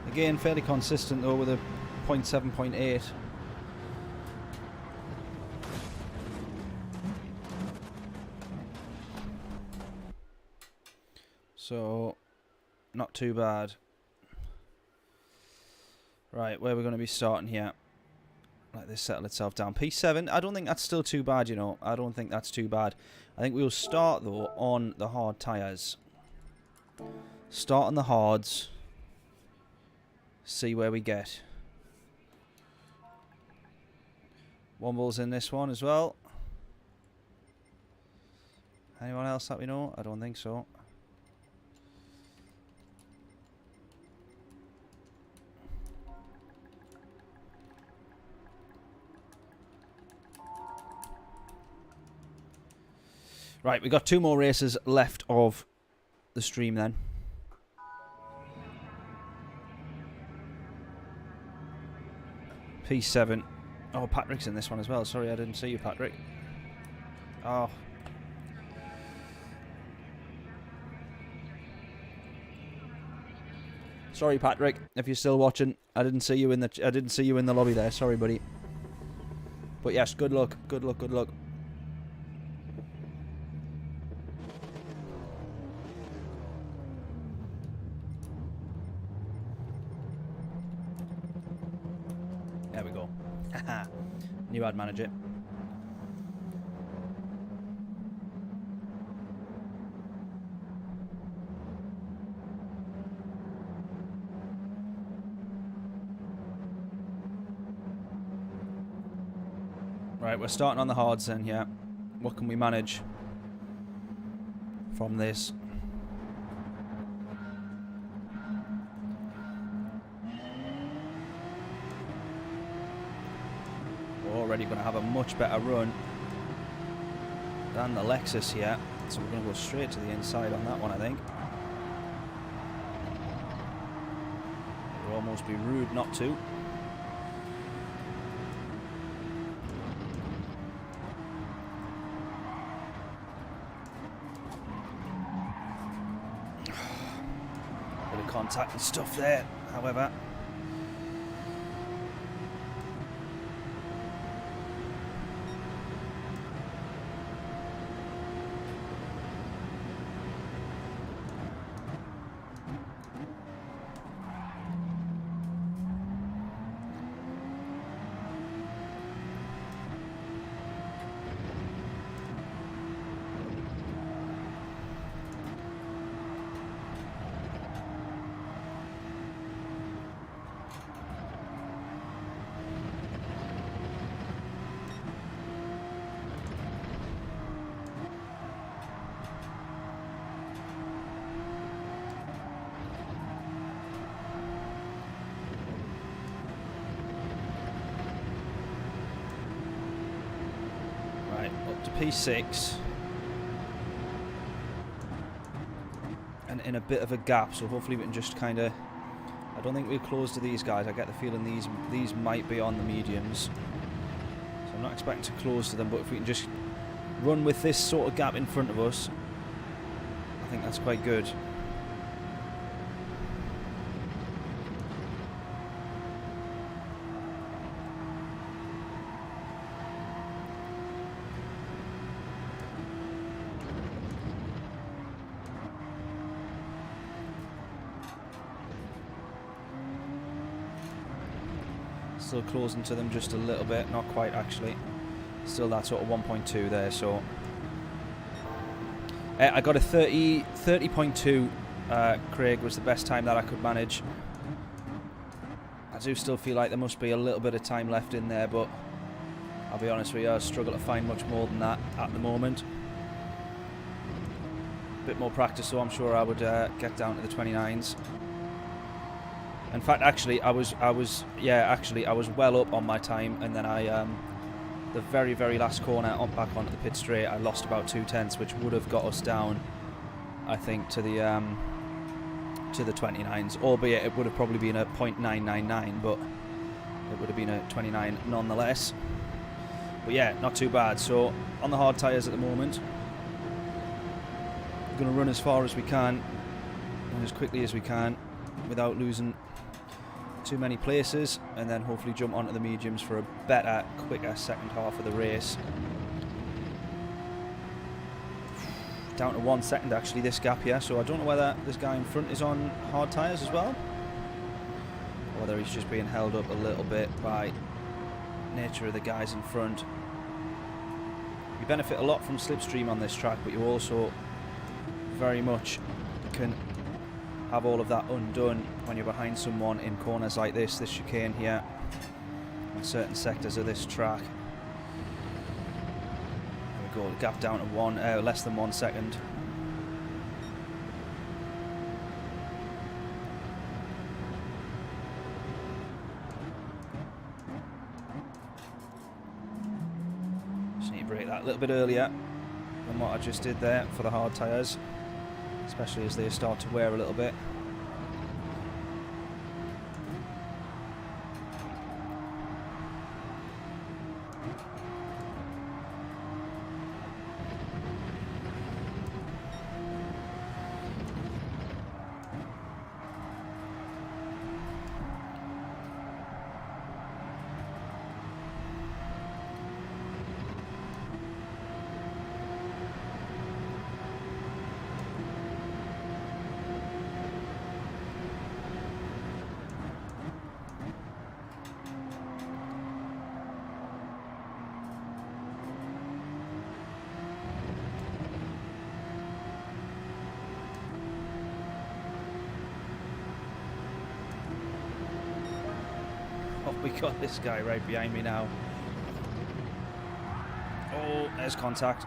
Again, fairly consistent though with a 0.7.8. So, not too bad. Right, where we're going to be starting here. Let this settle itself down. P7, I don't think that's still too bad, you know. I don't think that's too bad. I think we'll start though on the hard tyres. Start on the hards. See where we get. Womble's in this one as well. Anyone else that we know? I don't think so. Right, we've got 2 more races left of the stream then. P7. Oh, Patrick's in this one as well. Sorry, I didn't see you, Patrick. Oh. Sorry, Patrick, if you're still watching. I didn't see you in the lobby there. Sorry, buddy. But yes, good luck. Good luck, good luck. There we go. Haha. Knew I'd manage it. Right, we're starting on the hards then, yeah. What can we manage from this? We're already going to have a much better run than the Lexus here. So we're going to go straight to the inside on that one, I think. It would almost be rude not to. Contact and stuff there, however. P6 and in a bit of a gap, so hopefully we can just kind of, I don't think we're close to these guys. I get the feeling these might be on the mediums, so I'm not expecting to close to them, but if we can just run with this sort of gap in front of us, I think that's quite good. Still closing to them just a little bit, not quite actually. Still that sort of 1.2 there, so. I got a 30.2, Craig, was the best time that I could manage. I do still feel like there must be a little bit of time left in there, but I'll be honest with you, I struggle to find much more than that at the moment. A bit more practice, so I'm sure I would get down to the 29s. In fact, actually, I was well up on my time, and then the very, very last corner back onto the pit straight, I lost about 2/10, which would have got us down, I think, to the 29s. Albeit it would have probably been a .999, but it would have been a 29 nonetheless. But yeah, not too bad. So on the hard tyres at the moment, we're going to run as far as we can and as quickly as we can without losing too many places, and then hopefully jump onto the mediums for a better, quicker second half of the race. Down to 1 second actually, this gap here, so I don't know whether this guy in front is on hard tyres as well, or whether he's just being held up a little bit by nature of the guys in front. You benefit a lot from slipstream on this track, but you also very much can have all of that undone when you're behind someone in corners like this chicane here, in certain sectors of this track. There we go, gap down to less than 1 second. Just need to break that a little bit earlier. than what I just did there for the hard tyres, especially as they start to wear a little bit. We got this guy right behind me now. Oh, there's contact.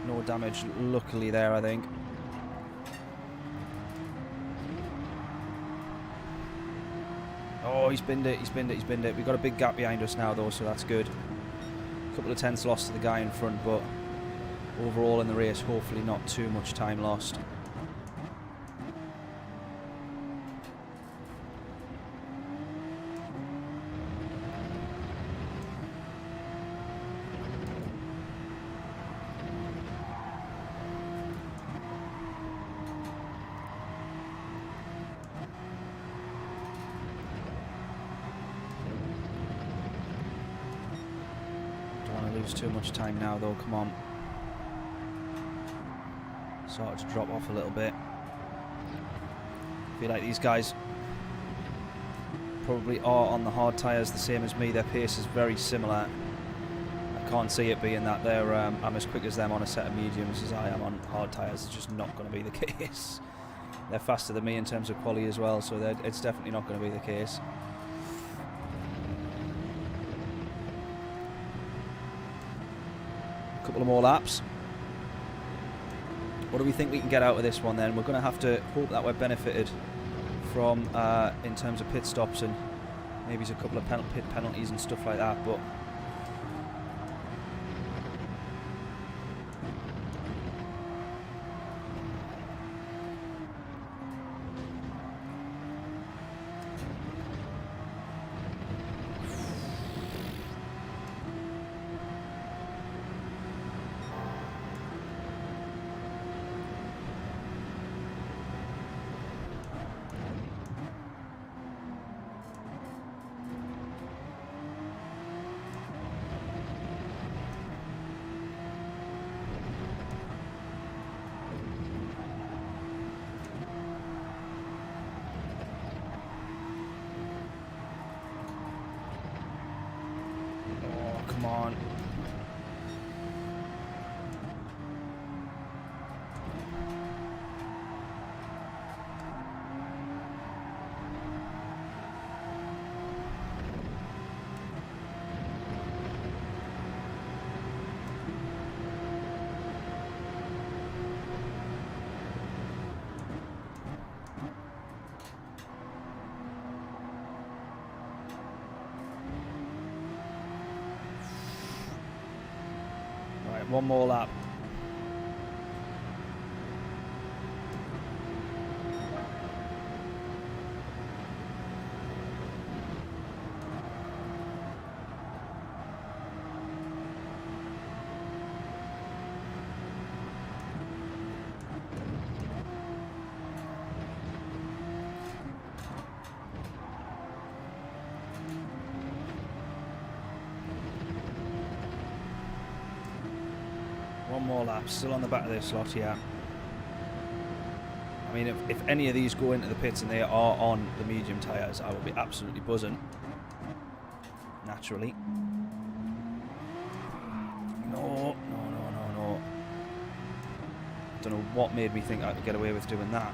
No damage, luckily, there, I think. Oh, he's binned it, he's binned it, he's binned it. We've got a big gap behind us now, though, so that's good. A couple of tenths lost to the guy in front, but overall in the race, hopefully not too much time lost. Don't want to lose too much time now, though, come on. Started to drop off a little bit. I feel like these guys probably are on the hard tyres the same as me. Their pace is very similar. I can't see it being that they're I'm as quick as them on a set of mediums as I am on hard tyres. It's just not going to be the case. They're faster than me in terms of quality as well, so it's definitely not going to be the case. A couple of more laps. What do we think we can get out of this one then? We're going to have to hope that we're benefited from in terms of pit stops and maybe a couple of pit penalties and stuff like that, but come on. One more lap. One more lap, still on the back of this lot, yeah. I mean, if any of these go into the pits and they are on the medium tyres, I will be absolutely buzzing. Naturally. No. Don't know what made me think I could get away with doing that.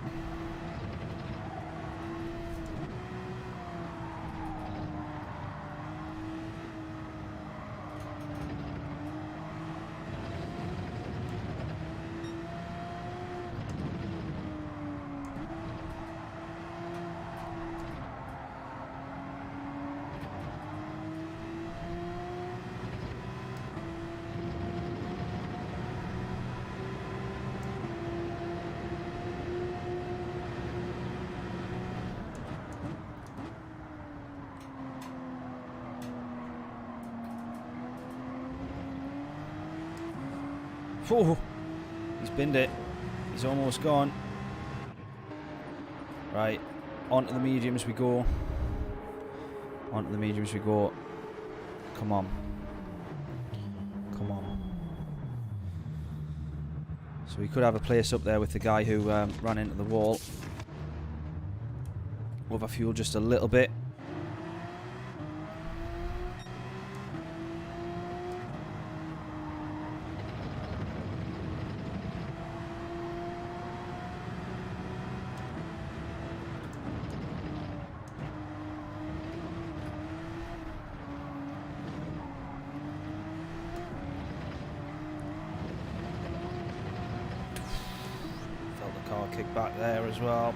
Oh, he's binned it. He's almost gone. Right, onto the mediums we go. Onto the mediums we go. Come on. Come on. So we could have a place up there with the guy who ran into the wall. Over fuel just a little bit. Kick back there as well.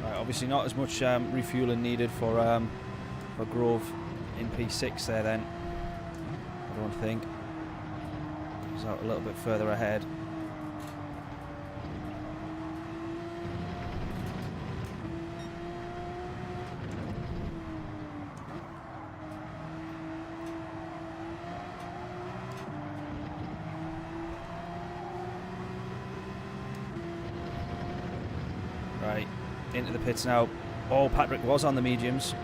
Right, obviously not as much refueling needed for Grove in P6 there then. I don't think. He's out a little bit further ahead. Right, into the pits now. Oh, Patrick was on the mediums.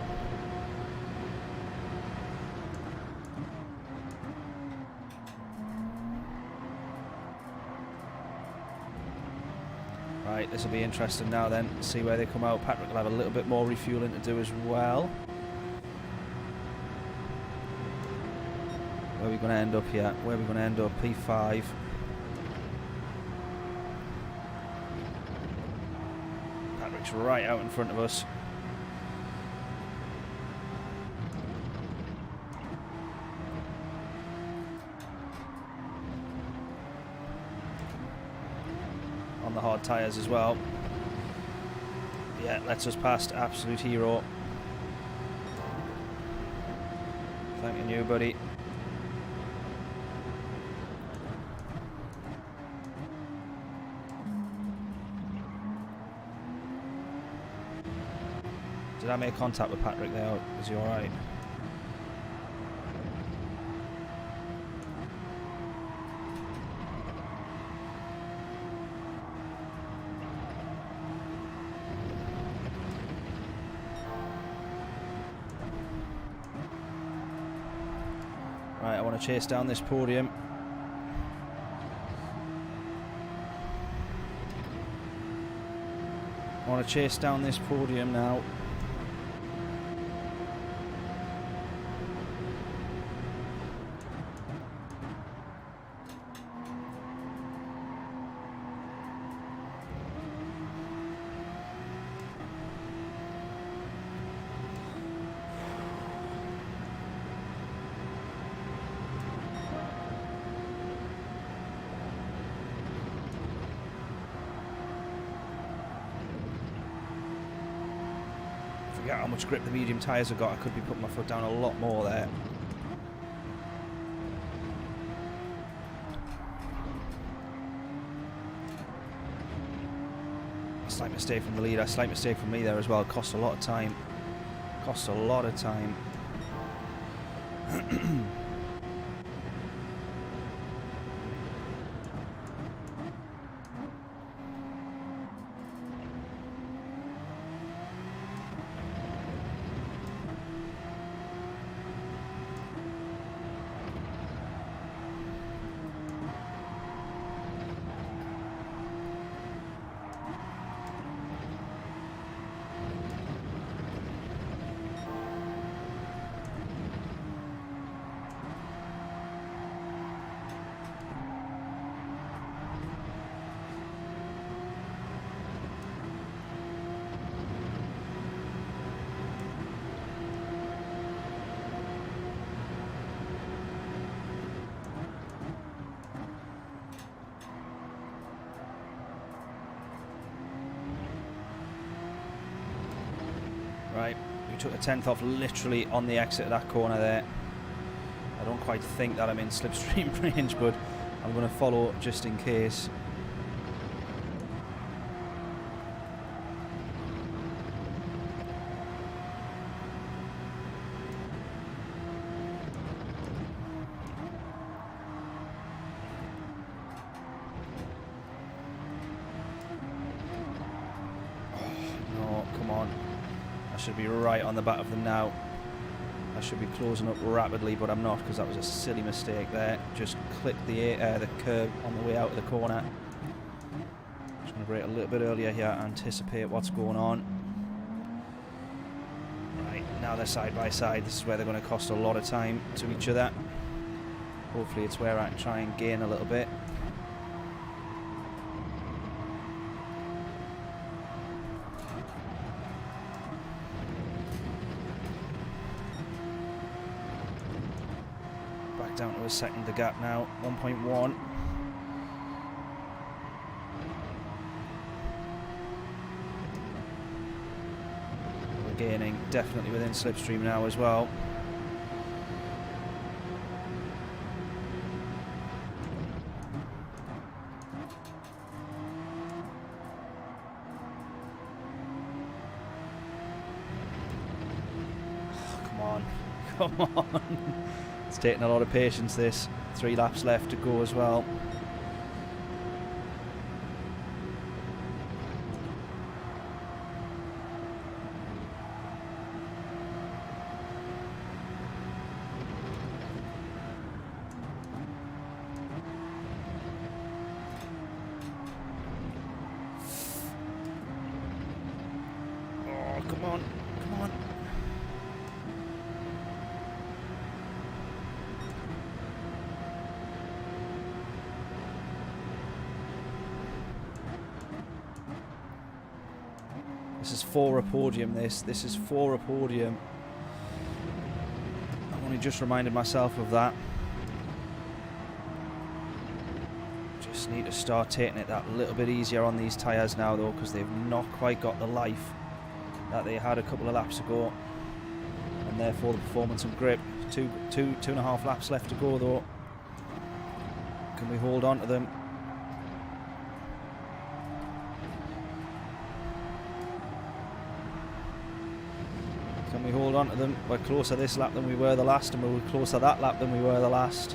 Right, this will be interesting now then. See where they come out. Patrick will have a little bit more refueling to do as well. Where are we going to end up here? Where are we going to end up? P5. Patrick's right out in front of us. On the hard tyres as well. Yeah, lets us past. Absolute hero. Thanking you, buddy. Did I make contact with Patrick there? Is he alright? Right, I want to chase down this podium. I want to chase down this podium now. How much grip the medium tyres have got. I could be putting my foot down a lot more there. A slight mistake from the leader, a slight mistake from me there as well. Cost a lot of time. Cost a lot of time. Right, we took a 10th off literally on the exit of that corner there. I don't quite think that I'm in slipstream range, but I'm going to follow just in case. should be right on the back of them now. I should be closing up rapidly, but I'm not, because that was a silly mistake there. Just clipped the curb on the way out of the corner. Just going to brake a little bit earlier here, anticipate what's going on. Right, now they're side by side. This is where they're going to cost a lot of time to each other. Hopefully it's where I can try and gain a little bit. Down to a second the gap now, 1.1. We're gaining definitely within slipstream now as well. Oh, come on. It's taking a lot of patience, this. 3 laps left to go as well. Oh, come on. Come on. This is for a podium, this is for a podium. I've only just reminded myself of that. Just need to start taking it that little bit easier on these tyres now though, because they've not quite got the life that they had a couple of laps ago. And therefore the performance and grip. Two and a half laps left to go though. Can we hold on to them? Can we hold on to them? We're closer this lap than we were the last, and we're closer that lap than we were the last.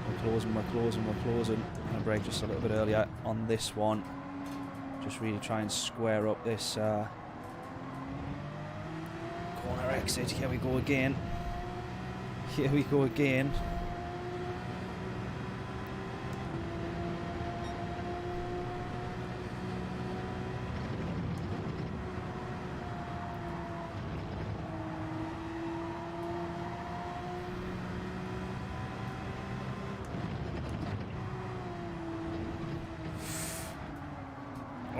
We're closing, we're closing, we're closing. I'm going to brake just a little bit earlier on this one. Just really try and square up this corner exit. Here we go again. Here we go again.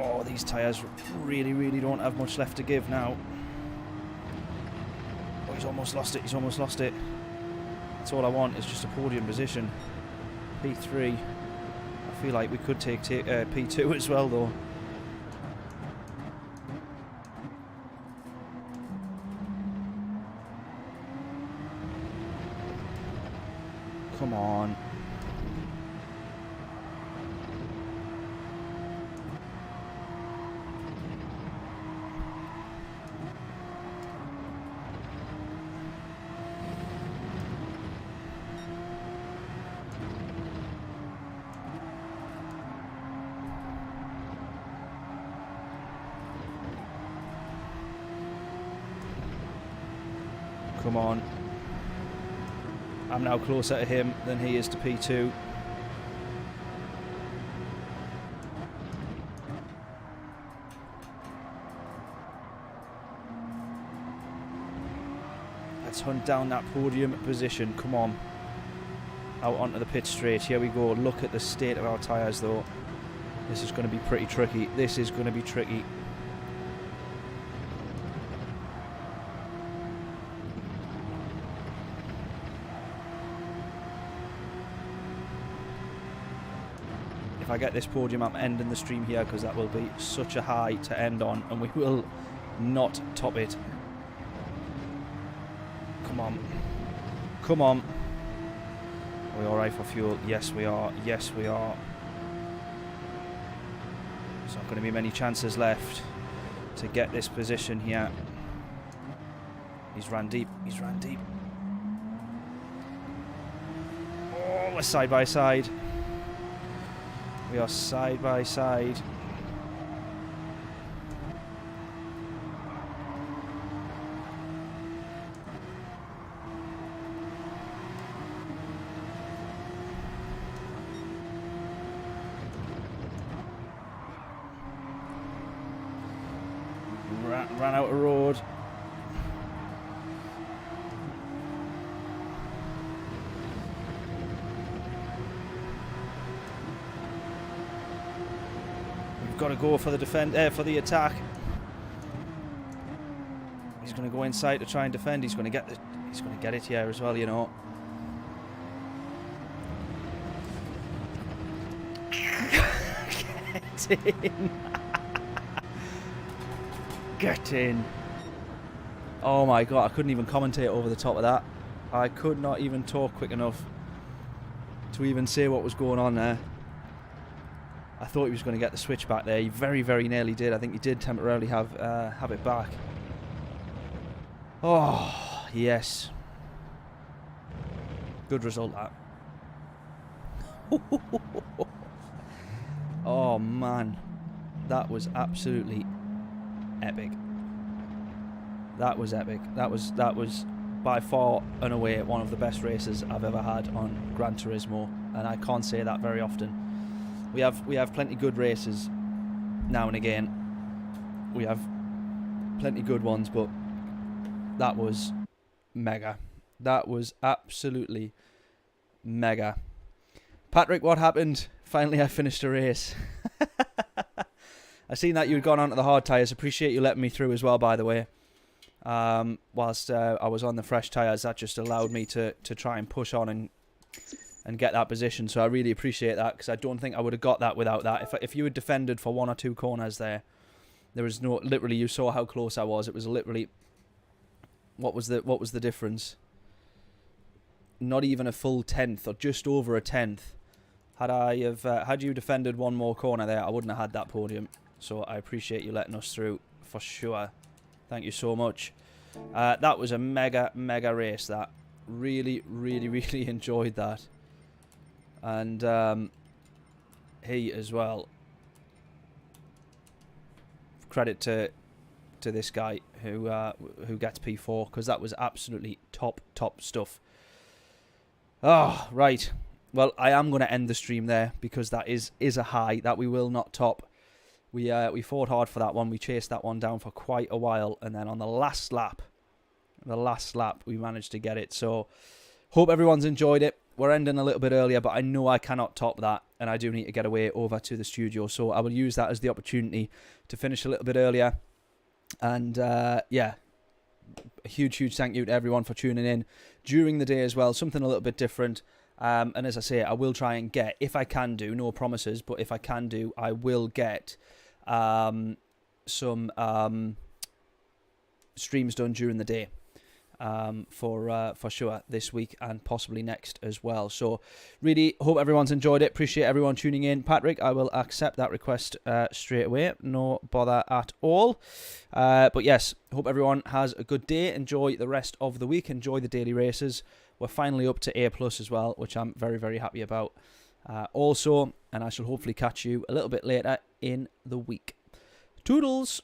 Oh, these tyres really don't have much left to give now. Oh, he's almost lost it, he's almost lost it. That's all I want, is just a podium position. P3. I feel like we could take P2 as well though. Come on. Come on. I'm now closer to him than he is to P2. Let's hunt down that podium position. Come on. Out onto the pit straight. Here we go. Look at the state of our tyres though. This is going to be pretty tricky. This is going to be tricky. If I get this podium, I'm ending the stream here because that will be such a high to end on and we will not top it. Come on. Come on. Are we alright for fuel? Yes, we are. Yes, we are. There's not going to be many chances left to get this position here. He's ran deep. He's ran deep. Oh, we're side by side. We are side by side. ran out of road. We've got to go for the for the attack. He's going to go inside to try and defend. He's going to get it here as well, you know. Get in. Get in. Oh my god, I couldn't even commentate over the top of that. I could not even talk quick enough to even say what was going on there. I thought he was going to get the switch back there. He very, very nearly did. I think he did temporarily have it back. Oh, yes. Good result, that. Oh, man. That was absolutely epic. That was epic. That was by far and away one of the best races I've ever had on Gran Turismo, and I can't say that very often. We have plenty good races now and again. We have plenty good ones, but that was mega. That was absolutely mega. Patrick, what happened? Finally, I finished a race. I seen that you'd gone onto the hard tyres. Appreciate you letting me through as well, by the way. Whilst I was on the fresh tyres, that just allowed me to try and push on and get that position. So I really appreciate that, because I don't think I would have got that without that. If you had defended for 1 or 2 corners there was no, literally, you saw how close I was. It was literally, what was the difference? Not even a full 10th, or just over a 10th. Had you defended 1 more corner there, I wouldn't have had that podium. So I appreciate you letting us through for sure. Thank you so much. That was a mega race. That really enjoyed that. And he as well. Credit to this guy who gets P4, because that was absolutely top stuff. Oh, right. Well, I am going to end the stream there, because that is a high that we will not top. We fought hard for that one. We chased that one down for quite a while, and then on the last lap, we managed to get it. So, hope everyone's enjoyed it. We're ending a little bit earlier, but I know I cannot top that, and I do need to get away over to the studio. So I will use that as the opportunity to finish a little bit earlier. And yeah, a huge thank you to everyone for tuning in during the day as well. Something a little bit different. And as I say, I will try and get, if I can do, no promises, but if I can do, I will get some streams done during the day for sure this week and possibly next as well. So really hope everyone's enjoyed it. Appreciate everyone tuning in. Patrick, I will accept that request straight away. No bother at all. But yes, hope everyone has a good day. Enjoy the rest of the week. Enjoy the daily races. We're finally up to A+ as well, which I'm very happy about. Also, and I shall hopefully catch you a little bit later in the week. Toodles!